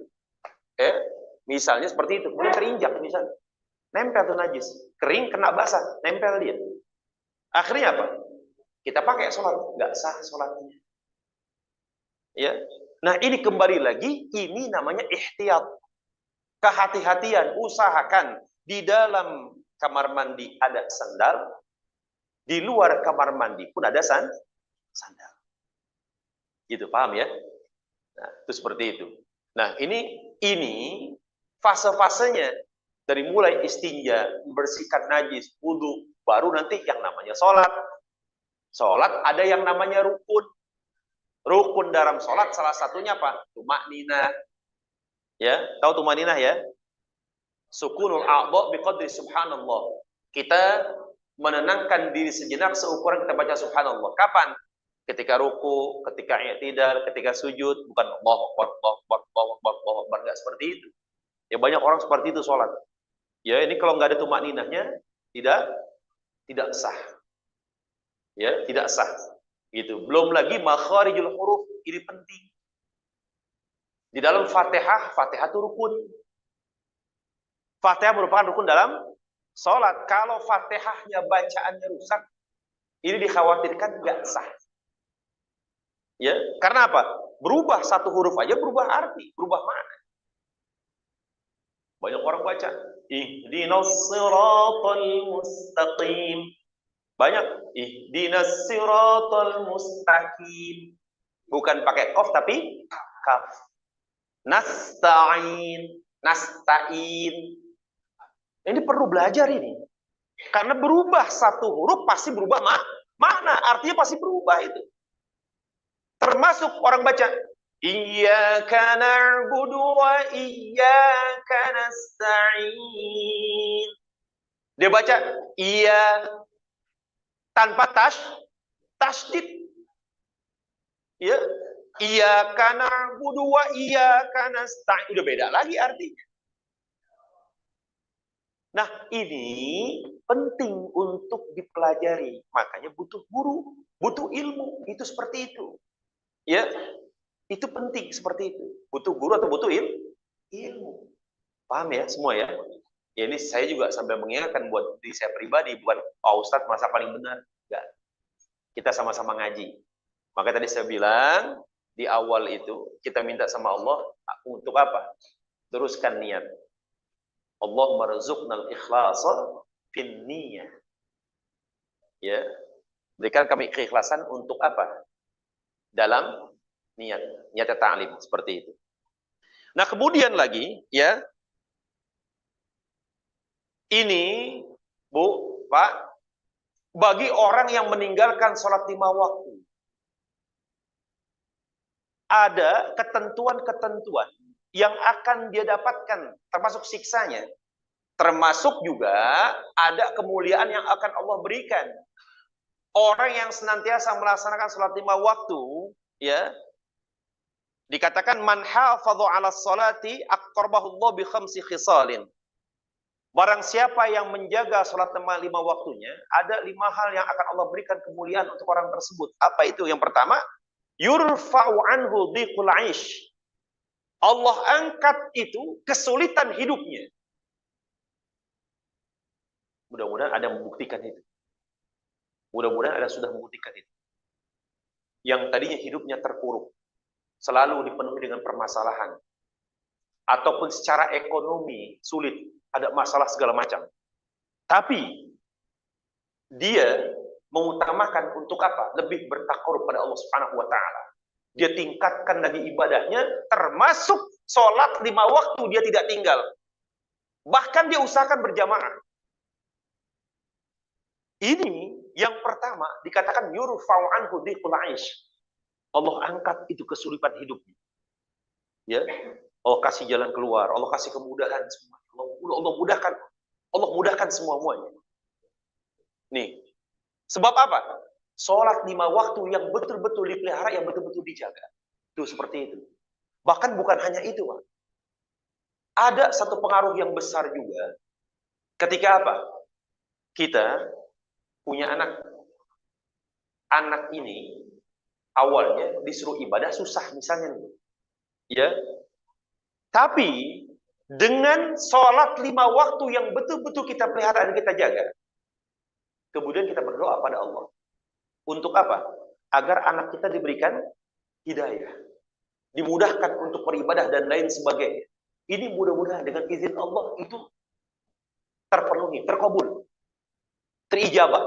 misalnya seperti itu, kemudian terinjak misalnya, nempel tuh najis, kering kena basah, nempel dia. Akhirnya apa? Kita pakai sholat, nggak sah sholatnya. Ya, nah ini kembali lagi, ini namanya ihtiyat, kehati-hatian. Usahakan di dalam kamar mandi ada sandal, di luar kamar mandi pun ada sandal. Gitu, paham ya? Nah, itu seperti itu. Nah, ini fase-fasenya dari mulai istinja, membersihkan najis, wudu, baru nanti yang namanya sholat. Sholat ada yang namanya rukun. Rukun dalam sholat salah satunya apa? Tumakninah. Ya, tahu tumakninah ya? Sukunul a'dha biqadri subhanallah. Kita menenangkan diri sejenak seukuran kita baca subhanallah. Kapan? Ketika ruku, ketika i'tidal, ketika sujud, bukan Allahu Akbar, Allahu Akbar, Allahu Akbar, enggak seperti itu. Ya banyak orang seperti itu sholat. Ya, ini kalau nggak ada tumakninahnya tidak sah. Ya, tidak sah. Gitu. Belum lagi makharijul huruf, ini penting. Di dalam Fatihah, Fatihah itu rukun. Fatihah merupakan rukun dalam sholat. Kalau Fatihahnya bacaannya rusak, ini dikhawatirkan nggak sah. Ya, karena apa? berubah satu huruf aja berubah arti, berubah mana. Banyak orang baca ihdinas siratal mustaqim. Banyak ihdinas siratal mustaqim. Bukan pakai qaf tapi kaf. Nasta'in, nasta'in. Ini perlu belajar ini. Karena berubah satu huruf pasti berubah makna, artinya pasti berubah itu. Termasuk orang baca iyyaka na'budu wa iyyaka nasta'in. Dia baca iya tanpa tasydid. Ya, iyyaka na'budu wa iyyaka nasta'in. Udah beda lagi artinya. Nah, ini penting untuk dipelajari. Makanya butuh guru, butuh ilmu. Itu seperti itu. Ya, itu penting seperti itu. Butuh guru atau butuh ilmu. Paham ya semua ya? Ya ini saya juga sambil mengingatkan buat diri saya pribadi, bukan Pak Ustadz masa paling benar. Enggak. Kita sama-sama ngaji. Maka tadi saya bilang, di awal itu, kita minta sama Allah, untuk apa? Teruskan niat. Allahumma rzuqnal ikhlasa fin niyah. Ya. Berikan kami keikhlasan untuk apa? Dalam niat ta'lim seperti itu. Nah, kemudian lagi ya. Ini, Bu, Pak, bagi orang yang meninggalkan sholat 5 waktu. Ada ketentuan-ketentuan yang akan dia dapatkan, termasuk siksanya. Termasuk juga ada kemuliaan yang akan Allah berikan. Orang yang senantiasa melaksanakan sholat 5 waktu, ya, dikatakan man hafadhu 'ala sholati aqrabahu Allah bi 5 khisalin. Barang siapa yang menjaga sholat 5 waktunya, ada 5 hal yang akan Allah berikan kemuliaan untuk orang tersebut. Apa itu? Yang pertama, yurfa'u anhu dhiqul 'aish. Allah angkat itu kesulitan hidupnya. Mudah-mudahan ada yang membuktikan itu. Mudah-mudahan ada sudah membuktikan itu. Yang tadinya hidupnya terpuruk, selalu dipenuhi dengan permasalahan, ataupun secara ekonomi sulit, ada masalah segala macam. Tapi dia mengutamakan untuk apa? Lebih bertakarub pada Allah Subhanahu wa taala. Dia tingkatkan lagi ibadahnya, termasuk sholat 5 waktu dia tidak tinggal. Bahkan dia usahakan berjamaah. Ini yang pertama dikatakan yurfa'u anhu dhiqul 'aish. Allah angkat itu kesulitan hidupnya. Ya. Allah kasih jalan keluar, Allah kasih kemudahan semua. Allah mudahkan semuanya. Nih. Sebab apa? Sholat 5 waktu yang betul-betul dipelihara, yang betul-betul dijaga. Itu seperti itu. Bahkan bukan hanya itu, Pak. Ada satu pengaruh yang besar juga. Ketika apa? Kita punya anak. Anak ini awalnya disuruh ibadah susah misalnya. Ya. Tapi dengan sholat 5 waktu yang betul-betul kita pelihara dan kita jaga, kemudian kita berdoa pada Allah. Untuk apa? Agar anak kita diberikan hidayah. Dimudahkan untuk beribadah dan lain sebagainya. Ini mudah-mudahan dengan izin Allah itu terpenuhi, terkabul, terijabah.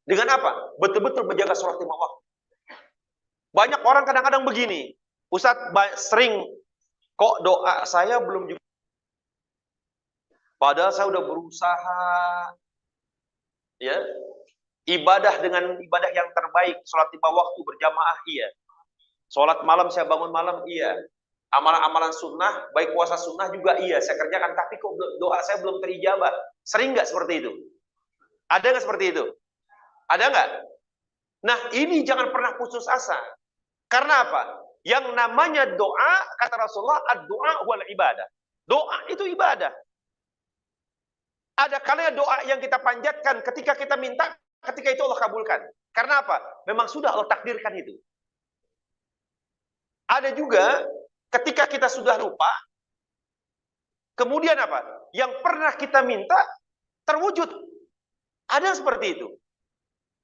Dengan apa? Betul-betul menjaga sholat 5 waktu. Banyak orang kadang-kadang begini, Ustadz sering, kok doa saya belum juga. Padahal saya udah berusaha, ya, ibadah dengan ibadah yang terbaik, sholat 5 waktu berjamaah, iya. Sholat malam saya bangun malam, iya. Amalan-amalan sunnah, baik puasa sunnah juga iya, saya kerjakan. Tapi kok doa saya belum terijabah. Sering nggak seperti itu? Ada nggak seperti itu? Ada nggak? Nah, ini jangan pernah putus asa. Karena apa? Yang namanya doa, kata Rasulullah, ad-doa wal ibadah. Doa itu ibadah. Ada kalanya doa yang kita panjatkan ketika kita minta, ketika itu Allah kabulkan. Karena apa? Memang sudah Allah takdirkan itu. Ada juga ketika kita sudah lupa, kemudian apa? Yang pernah kita minta terwujud. Ada seperti itu.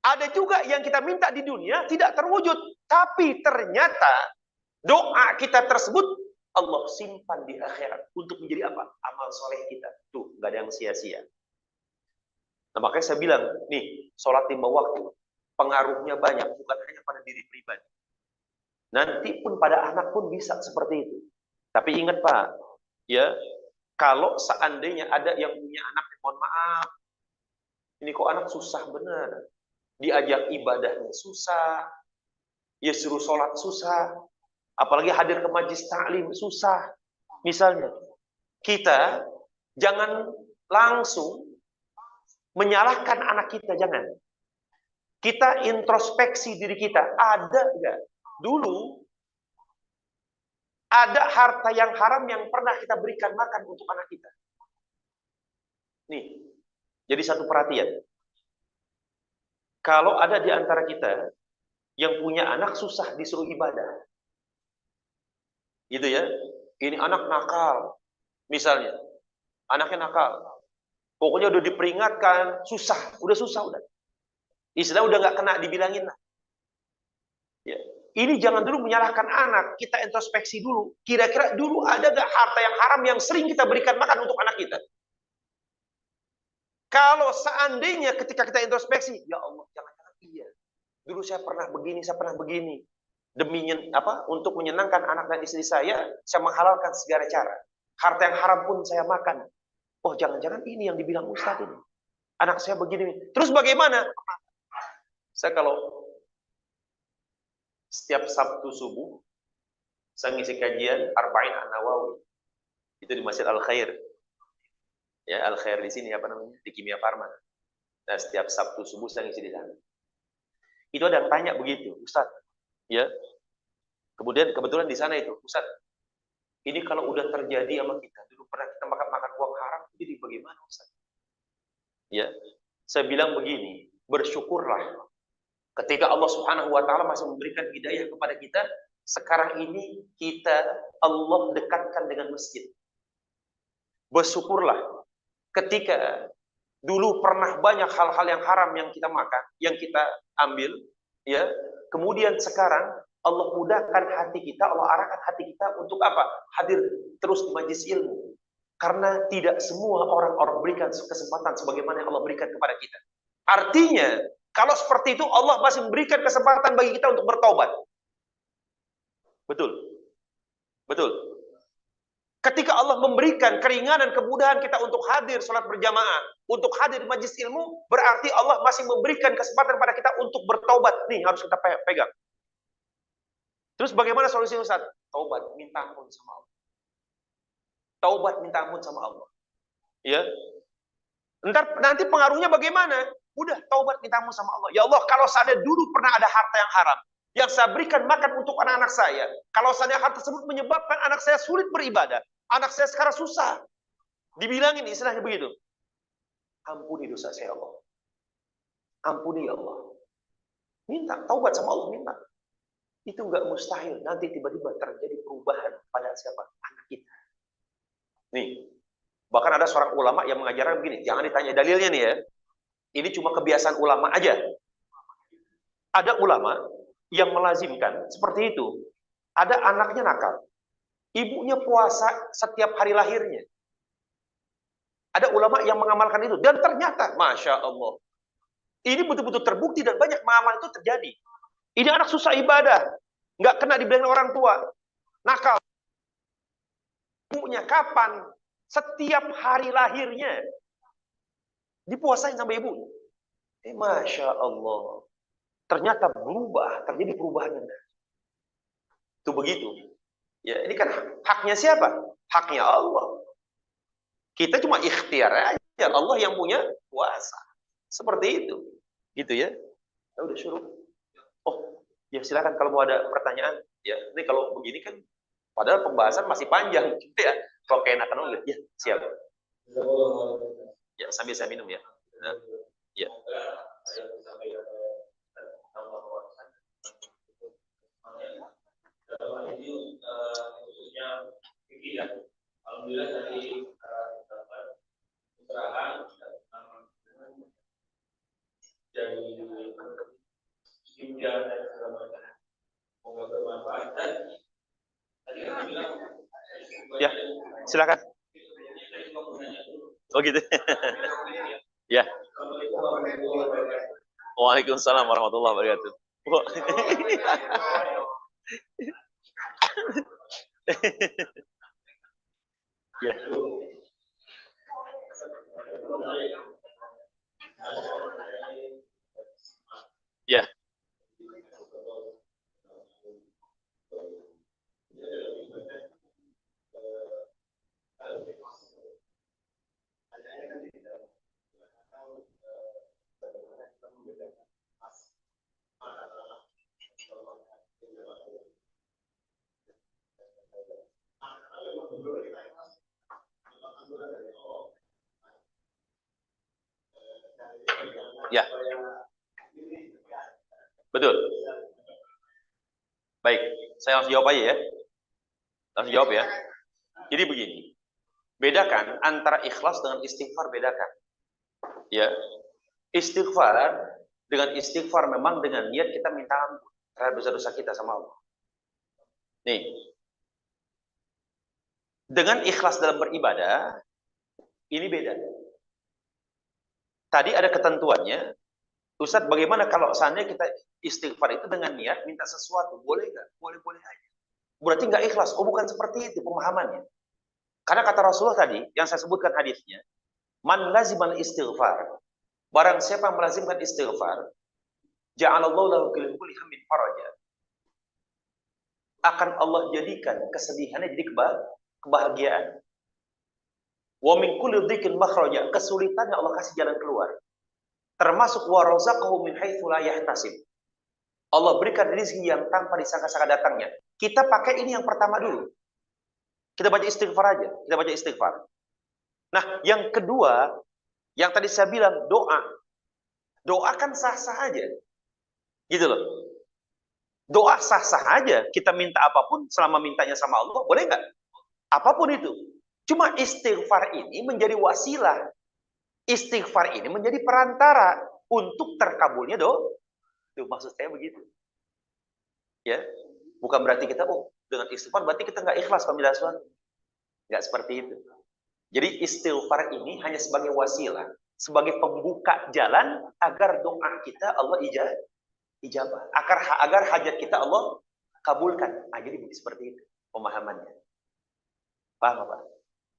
Ada juga yang kita minta di dunia tidak terwujud, tapi ternyata Doa kita tersebut Allah simpan di akhirat untuk menjadi apa? Amal soleh kita. Tuh, nggak ada yang sia-sia. Nah, makanya saya bilang, nih, sholat 5 waktu, pengaruhnya banyak, bukan hanya pada diri pribadi. Nanti pun pada anak pun bisa seperti itu. Tapi ingat Pak, ya, kalau seandainya ada yang punya anak, mohon maaf, ini kok anak susah bener, diajak ibadahnya susah, ya suruh sholat susah, apalagi hadir ke majlis ta'lim susah. Misalnya, kita jangan langsung menyalahkan anak kita, jangan. Kita introspeksi diri kita, ada enggak dulu ada harta yang haram yang pernah kita berikan makan untuk anak kita? Nih, jadi satu perhatian. Kalau ada di antara kita yang punya anak susah disuruh ibadah, gitu ya, ini anak nakal, misalnya, anaknya nakal, pokoknya udah diperingatkan, udah susah, udah. Istilah udah nggak kena dibilangin lah. Ya. Ini jangan dulu menyalahkan anak, kita introspeksi dulu. Kira-kira dulu ada nggak harta yang haram yang sering kita berikan makan untuk anak kita? Kalau seandainya ketika kita introspeksi, ya Allah, jangan-jangan iya. Dulu saya pernah begini. Demi untuk menyenangkan anak dan istri saya menghalalkan segala cara. Harta yang haram pun saya makan. Oh, jangan-jangan ini yang dibilang Ustadz ini. Anak saya begini. Terus bagaimana? Saya kalau setiap Sabtu subuh, saya ngisi kajian Arba'in An-Nawawi. Itu di Masjid Al-Khair. Ya, Al-Khair di sini apa namanya? Di Kimia Farma. Nah, setiap Sabtu subuh saya ngisi di sana. Itu ada yang tanya begitu, Ustadz. Ya. Kemudian kebetulan di sana itu, Ustadz, ini kalau udah terjadi sama kita, dulu pernah kita makan uang haram, jadi bagaimana, Ustadz? Ya, saya bilang begini, bersyukurlah ketika Allah Subhanahu wa taala masih memberikan hidayah kepada kita. Sekarang ini Allah dekatkan dengan masjid. Bersyukurlah ketika dulu pernah banyak hal-hal yang haram yang kita makan, yang kita ambil, ya. Kemudian sekarang Allah mudahkan hati kita, Allah arahkan hati kita untuk apa? Hadir terus di majelis ilmu. Karena tidak semua orang berikan kesempatan sebagaimana yang Allah berikan kepada kita. Artinya, kalau seperti itu Allah masih memberikan kesempatan bagi kita untuk bertobat. Betul. Betul. Ketika Allah memberikan keringanan, kemudahan kita untuk hadir sholat berjamaah, untuk hadir di majlis ilmu, berarti Allah masih memberikan kesempatan pada kita untuk bertobat. Nih, harus kita pegang. Terus bagaimana solusinya, Ustaz? Taubat, minta ampun sama Allah. Taubat, minta ampun sama Allah. Ya. Nanti pengaruhnya bagaimana? Udah, taubat, minta ampun sama Allah. Ya Allah, kalau saya dulu pernah ada harta yang haram, yang saya berikan makan untuk anak-anak saya, kalau saya harta tersebut menyebabkan anak saya sulit beribadah, anak saya sekarang susah, dibilangin istilahnya begitu, ampuni dosa saya, Allah. Ampuni ya Allah. Minta, taubat sama Allah, minta. Itu nggak mustahil. Nanti tiba-tiba terjadi perubahan pada siapa? Anak kita. Nih, bahkan ada seorang ulama yang mengajarkan begini, jangan ditanya dalilnya nih ya. Ini cuma kebiasaan ulama aja. Ada ulama yang melazimkan seperti itu. Ada anaknya nakal. Ibunya puasa setiap hari lahirnya. Ada ulama yang mengamalkan itu. Dan ternyata, Masya Allah, ini betul-betul terbukti dan banyak mengamal itu terjadi. Ini anak susah ibadah. Nggak kena dibilangin orang tua. Nakal. Ibunya kapan? Setiap hari lahirnya. Dipuasain sama ibu. Masya Allah. Ternyata berubah. Terjadi perubahan. Itu begitu. Ya, ini kan haknya siapa? Haknya Allah. Kita cuma ikhtiar aja. Allah yang punya kuasa. Seperti itu. Gitu ya. Ya udah suruh. Oh, ya silakan kalau mau ada pertanyaan. Ya, ini kalau begini kan padahal pembahasan masih panjang gitu ya. Kalau keenakan ya, siap. Ya, sambil saya minum ya. Nah, ya. Ini khususnya pikiran. Alhamdulillah dari pencerahan dari hingga dan segala macam, semoga bermanfaat dan Ya, silakan. Oh gitu. Ya. Waalaikumsalam warahmatullahi wabarakatuh. Ya. Ya. Ya. Betul. Baik, saya langsung jawab aja ya. Langsung jawab ya. Jadi begini, bedakan antara ikhlas dengan istighfar, bedakan. Ya, istighfar dengan istighfar memang dengan niat kita minta ampun terhadap dosa-dosa kita sama Allah. Nih, dengan ikhlas dalam beribadah, ini beda. Tadi ada ketentuannya, Ustadz, bagaimana kalau seandainya kita istighfar itu dengan niat minta sesuatu, boleh nggak? Boleh-boleh aja. Berarti nggak ikhlas. Oh, bukan seperti itu pemahamannya. Karena kata Rasulullah tadi, yang saya sebutkan hadisnya, man lazimal istighfar. Barang siapa yang melazimkan istighfar, ja'alallahu lahu kulli hammin faraja. Akan Allah jadikan kesedihannya jadi kebahagiaan. Wa min kulli dhikin makhraja. Kesulitannya Allah kasih jalan keluar. Termasuk wa razaqahu min haitsu la yahtasib. Allah berikan rezeki yang tanpa disangka-sangka datangnya. Kita pakai ini yang pertama dulu. Kita baca istighfar aja. Kita baca istighfar. Nah, yang kedua, yang tadi saya bilang doa. Doa kan sah-sah aja. Gitu loh. Doa sah-sah aja. Kita minta apapun selama mintanya sama Allah, boleh nggak? Apapun itu. Cuma istighfar ini menjadi wasilah. Istighfar ini menjadi perantara untuk terkabulnya doa. Itu maksud saya begitu. Ya, bukan berarti kita dengan istighfar berarti kita nggak ikhlas kalau minta sesuatu. Nggak seperti itu. Jadi istighfar ini hanya sebagai wasilah, sebagai pembuka jalan agar doa kita Allah ijabah, agar hajat kita Allah kabulkan. Nah, jadi seperti itu pemahamannya. Paham Pak?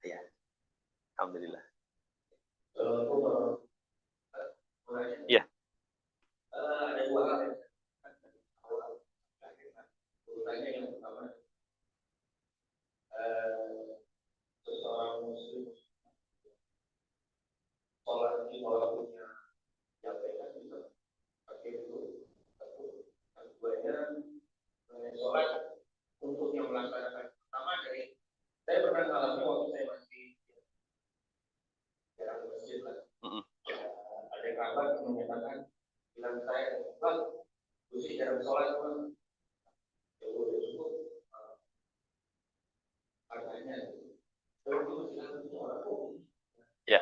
Ya. Alhamdulillah. Ya. Ada dua hal ya. Yang pertama, seseorang muslim sholat di waktunya yang baik bisa pakai itu. Keduanya sholat untuk yang melaksanakan pertama dari saya pernah mengalami waktu saya masih jalan masjid lah. Ada kabar yang menyatakan bilang saya usia jarang sholat kan. Ya.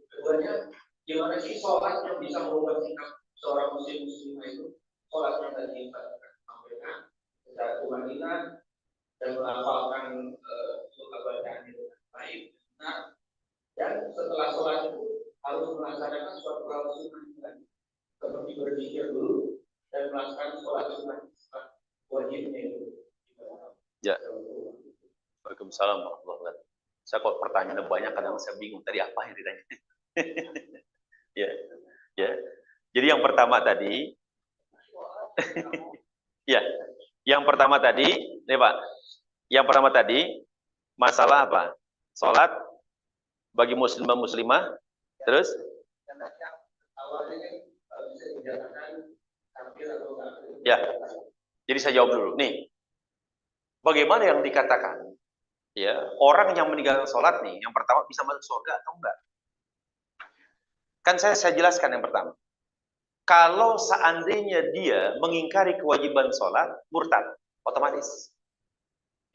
Keduanya, gimana sih sholat yang bisa merubah sikap seorang muslimah itu? Sholat yang tadi kita sampaikan secara tumanina dan menghafalkan surah bacaan itu dengan baik. Nah, dan setelah sholat itu harus melaksanakan suatu hal sunnah seperti berzikir dulu dan melaksanakan sholat sunnah wajibnya itu. Ya. Waalaikumsalam warahmatullahi wabarakatuh. Saya kok pertanyaannya banyak, kadang saya bingung tadi apa yang ditanya. Ya, ya. Jadi yang pertama tadi, ya, yang pertama tadi, nih Pak, yang pertama tadi masalah apa? Sholat bagi muslimah, terus? Ya, jadi saya jawab dulu. Nih, bagaimana yang dikatakan? Ya, orang yang meninggalkan sholat nih, yang pertama bisa masuk surga atau enggak? Kan saya jelaskan yang pertama. Kalau seandainya dia mengingkari kewajiban sholat, murtad, otomatis.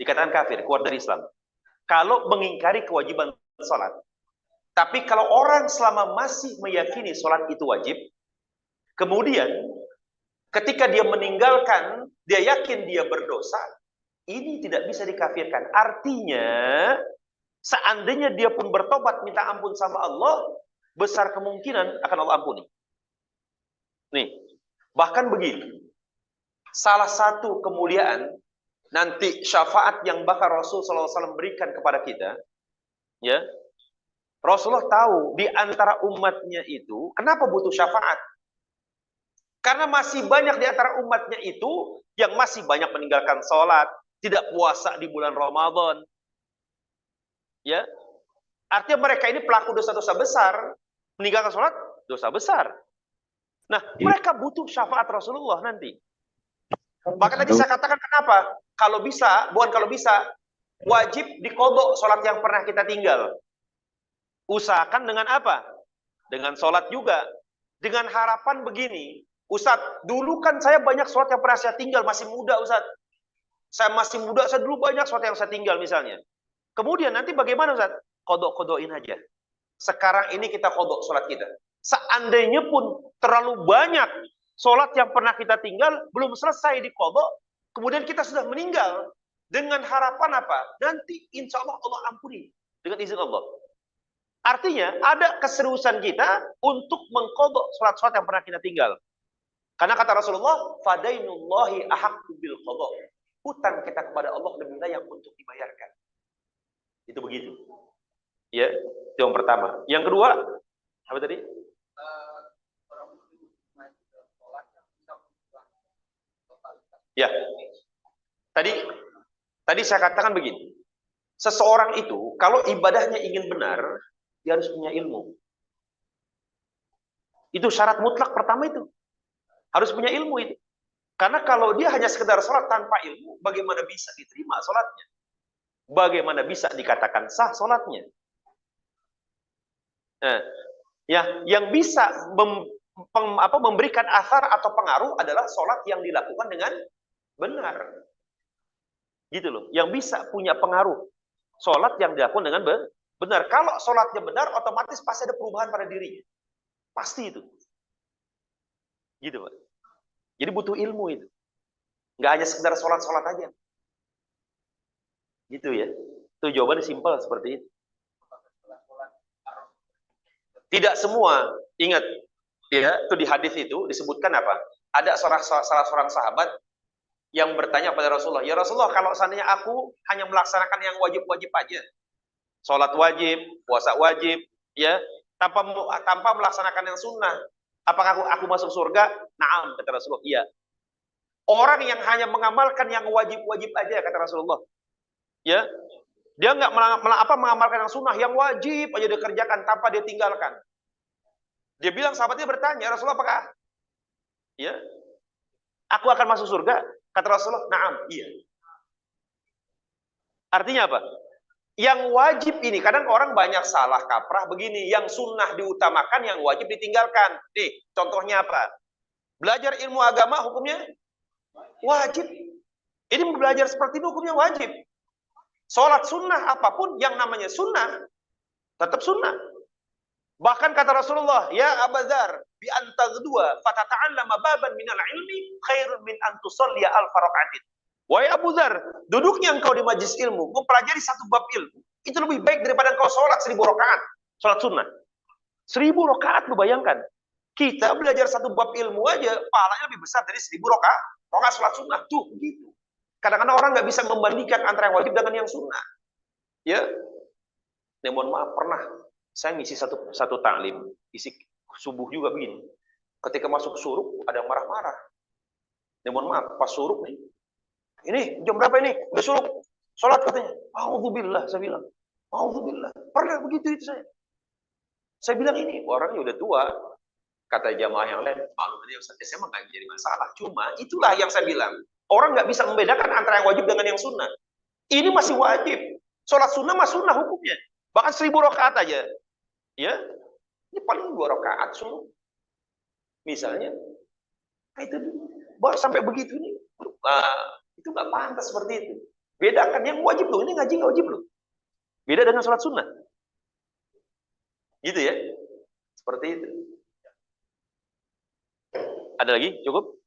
Dikatakan kafir, keluar dari Islam. Kalau mengingkari kewajiban sholat. Tapi kalau orang selama masih meyakini sholat itu wajib, kemudian ketika dia meninggalkan, dia yakin dia berdosa, Ini tidak bisa dikafirkan. Artinya, seandainya dia pun bertobat minta ampun sama Allah, besar kemungkinan akan Allah ampuni. Nih, bahkan begini. Salah satu kemuliaan nanti syafaat yang bakal Rasul SAW berikan kepada kita, ya. Rasulullah tahu di antara umatnya itu kenapa butuh syafaat? Karena masih banyak di antara umatnya itu yang masih banyak meninggalkan sholat, tidak puasa di bulan Ramadan. Ya, artinya mereka ini pelaku dosa-dosa besar, meninggalkan sholat dosa besar. Nah, mereka butuh syafaat Rasulullah nanti. Maka tadi saya katakan kenapa? Kalau bisa, bukan kalau bisa, wajib dikodok sholat yang pernah kita tinggal. Usahakan dengan apa? Dengan sholat juga. Dengan harapan begini, Ustadz, dulu kan saya banyak sholat yang pernah saya tinggal, masih muda Ustadz. Saya masih muda, saya dulu banyak sholat yang saya tinggal misalnya. Kemudian nanti bagaimana Ustadz? Kodok-kodokin aja. Sekarang ini kita kodok sholat kita. Seandainya pun terlalu banyak sholat yang pernah kita tinggal, belum selesai dikodok, kemudian kita sudah meninggal. Dengan harapan apa? Nanti insya Allah Allah ampuni. Dengan izin Allah. Artinya ada keseriusan kita untuk mengkodok sholat-sholat yang pernah kita tinggal. Karena kata Rasulullah, fadainullahi ahaqqu bil qada. Hutang kita kepada Allah lebih layak untuk dibayarkan. Itu begitu. Ya, itu yang pertama. Yang kedua, apa tadi? Ya. Tadi saya katakan begini. Seseorang itu kalau ibadahnya ingin benar, dia harus punya ilmu. Itu syarat mutlak pertama itu. Harus punya ilmu itu. Karena kalau dia hanya sekedar sholat tanpa ilmu, bagaimana bisa diterima sholatnya? Bagaimana bisa dikatakan sah sholatnya? Nah, ya, yang bisa memberikan asar atau pengaruh adalah sholat yang dilakukan dengan benar. Gitu loh. Yang bisa punya pengaruh. Sholat yang dilakukan dengan benar. Kalau sholatnya benar, otomatis pasti ada perubahan pada dirinya. Pasti itu. Gitu Pak. Jadi butuh ilmu itu. Nggak hanya sekedar sholat-sholat aja. Gitu ya. Itu jawabannya simpel seperti itu. Tidak semua. Ingat. Ya, itu di hadis itu disebutkan apa? Ada salah seorang sahabat yang bertanya pada Rasulullah, ya Rasulullah, kalau seandainya aku hanya melaksanakan yang wajib-wajib aja, sholat wajib, puasa wajib, ya, tanpa melaksanakan yang sunnah, apakah aku masuk surga? Naam, kata Rasulullah, iya. Orang yang hanya mengamalkan yang wajib-wajib aja, kata Rasulullah, ya, dia nggak mengamalkan yang sunnah, yang wajib aja dikerjakan tanpa dia tinggalkan. Dia bilang, sahabatnya bertanya, Rasulullah, apakah ya aku akan masuk surga? Kata Rasulullah, naam, iya. Artinya apa? Yang wajib ini, kadang orang banyak salah kaprah begini, yang sunnah diutamakan, yang wajib ditinggalkan. Nih, contohnya apa? Belajar ilmu agama hukumnya wajib. Ini belajar seperti ini hukumnya wajib. Sholat sunnah, apapun yang namanya sunnah, tetap sunnah. Bahkan kata Rasulullah, ya Abu Dzar, bi antaghdua fatata'allama baban minal ilmi khairun min an tusalliya alfa raka'atin. Wahai Abu Dzar, duduknya engkau di majlis ilmu, mempelajari satu bab ilmu, itu lebih baik daripada engkau sholat 1000 rakaat, sholat sunnah. 1000 rakaat, lu bayangkan. Kita belajar satu bab ilmu aja, pahalanya lebih besar dari 1000 rakaat. Rakaat sholat sunnah tuh begitu. Kadang-kadang orang nggak bisa membandingkan antara yang wajib dengan yang sunnah. Ya, mohon maaf, pernah saya ngisi satu taklim, isi subuh juga begini. Ketika masuk suruk, ada yang marah-marah. Mohon maaf, pas suruk nih, ini jam berapa ini? Udah suruk, sholat katanya. Alhamdulillah, saya bilang. Alhamdulillah. Pernah begitu itu saya. Saya bilang ini, orangnya udah tua. Kata jamaah yang lain, maklum aja Ustaz, saya emang nggak jadi masalah. Cuma itulah yang saya bilang. Orang nggak bisa membedakan antara yang wajib dengan yang sunnah. Ini masih wajib. Sholat sunnah mah sunnah hukumnya. Bahkan 1000 rakaat aja. Ya, ini paling 2 rakaat sunnah. Misalnya, itu baru sampai begitu ini. Itu nggak pantas seperti itu. Bedakan yang wajib loh, ini ngaji nggak wajib loh. Beda dengan sholat sunnah. Gitu ya. Seperti itu. Ada lagi? Cukup?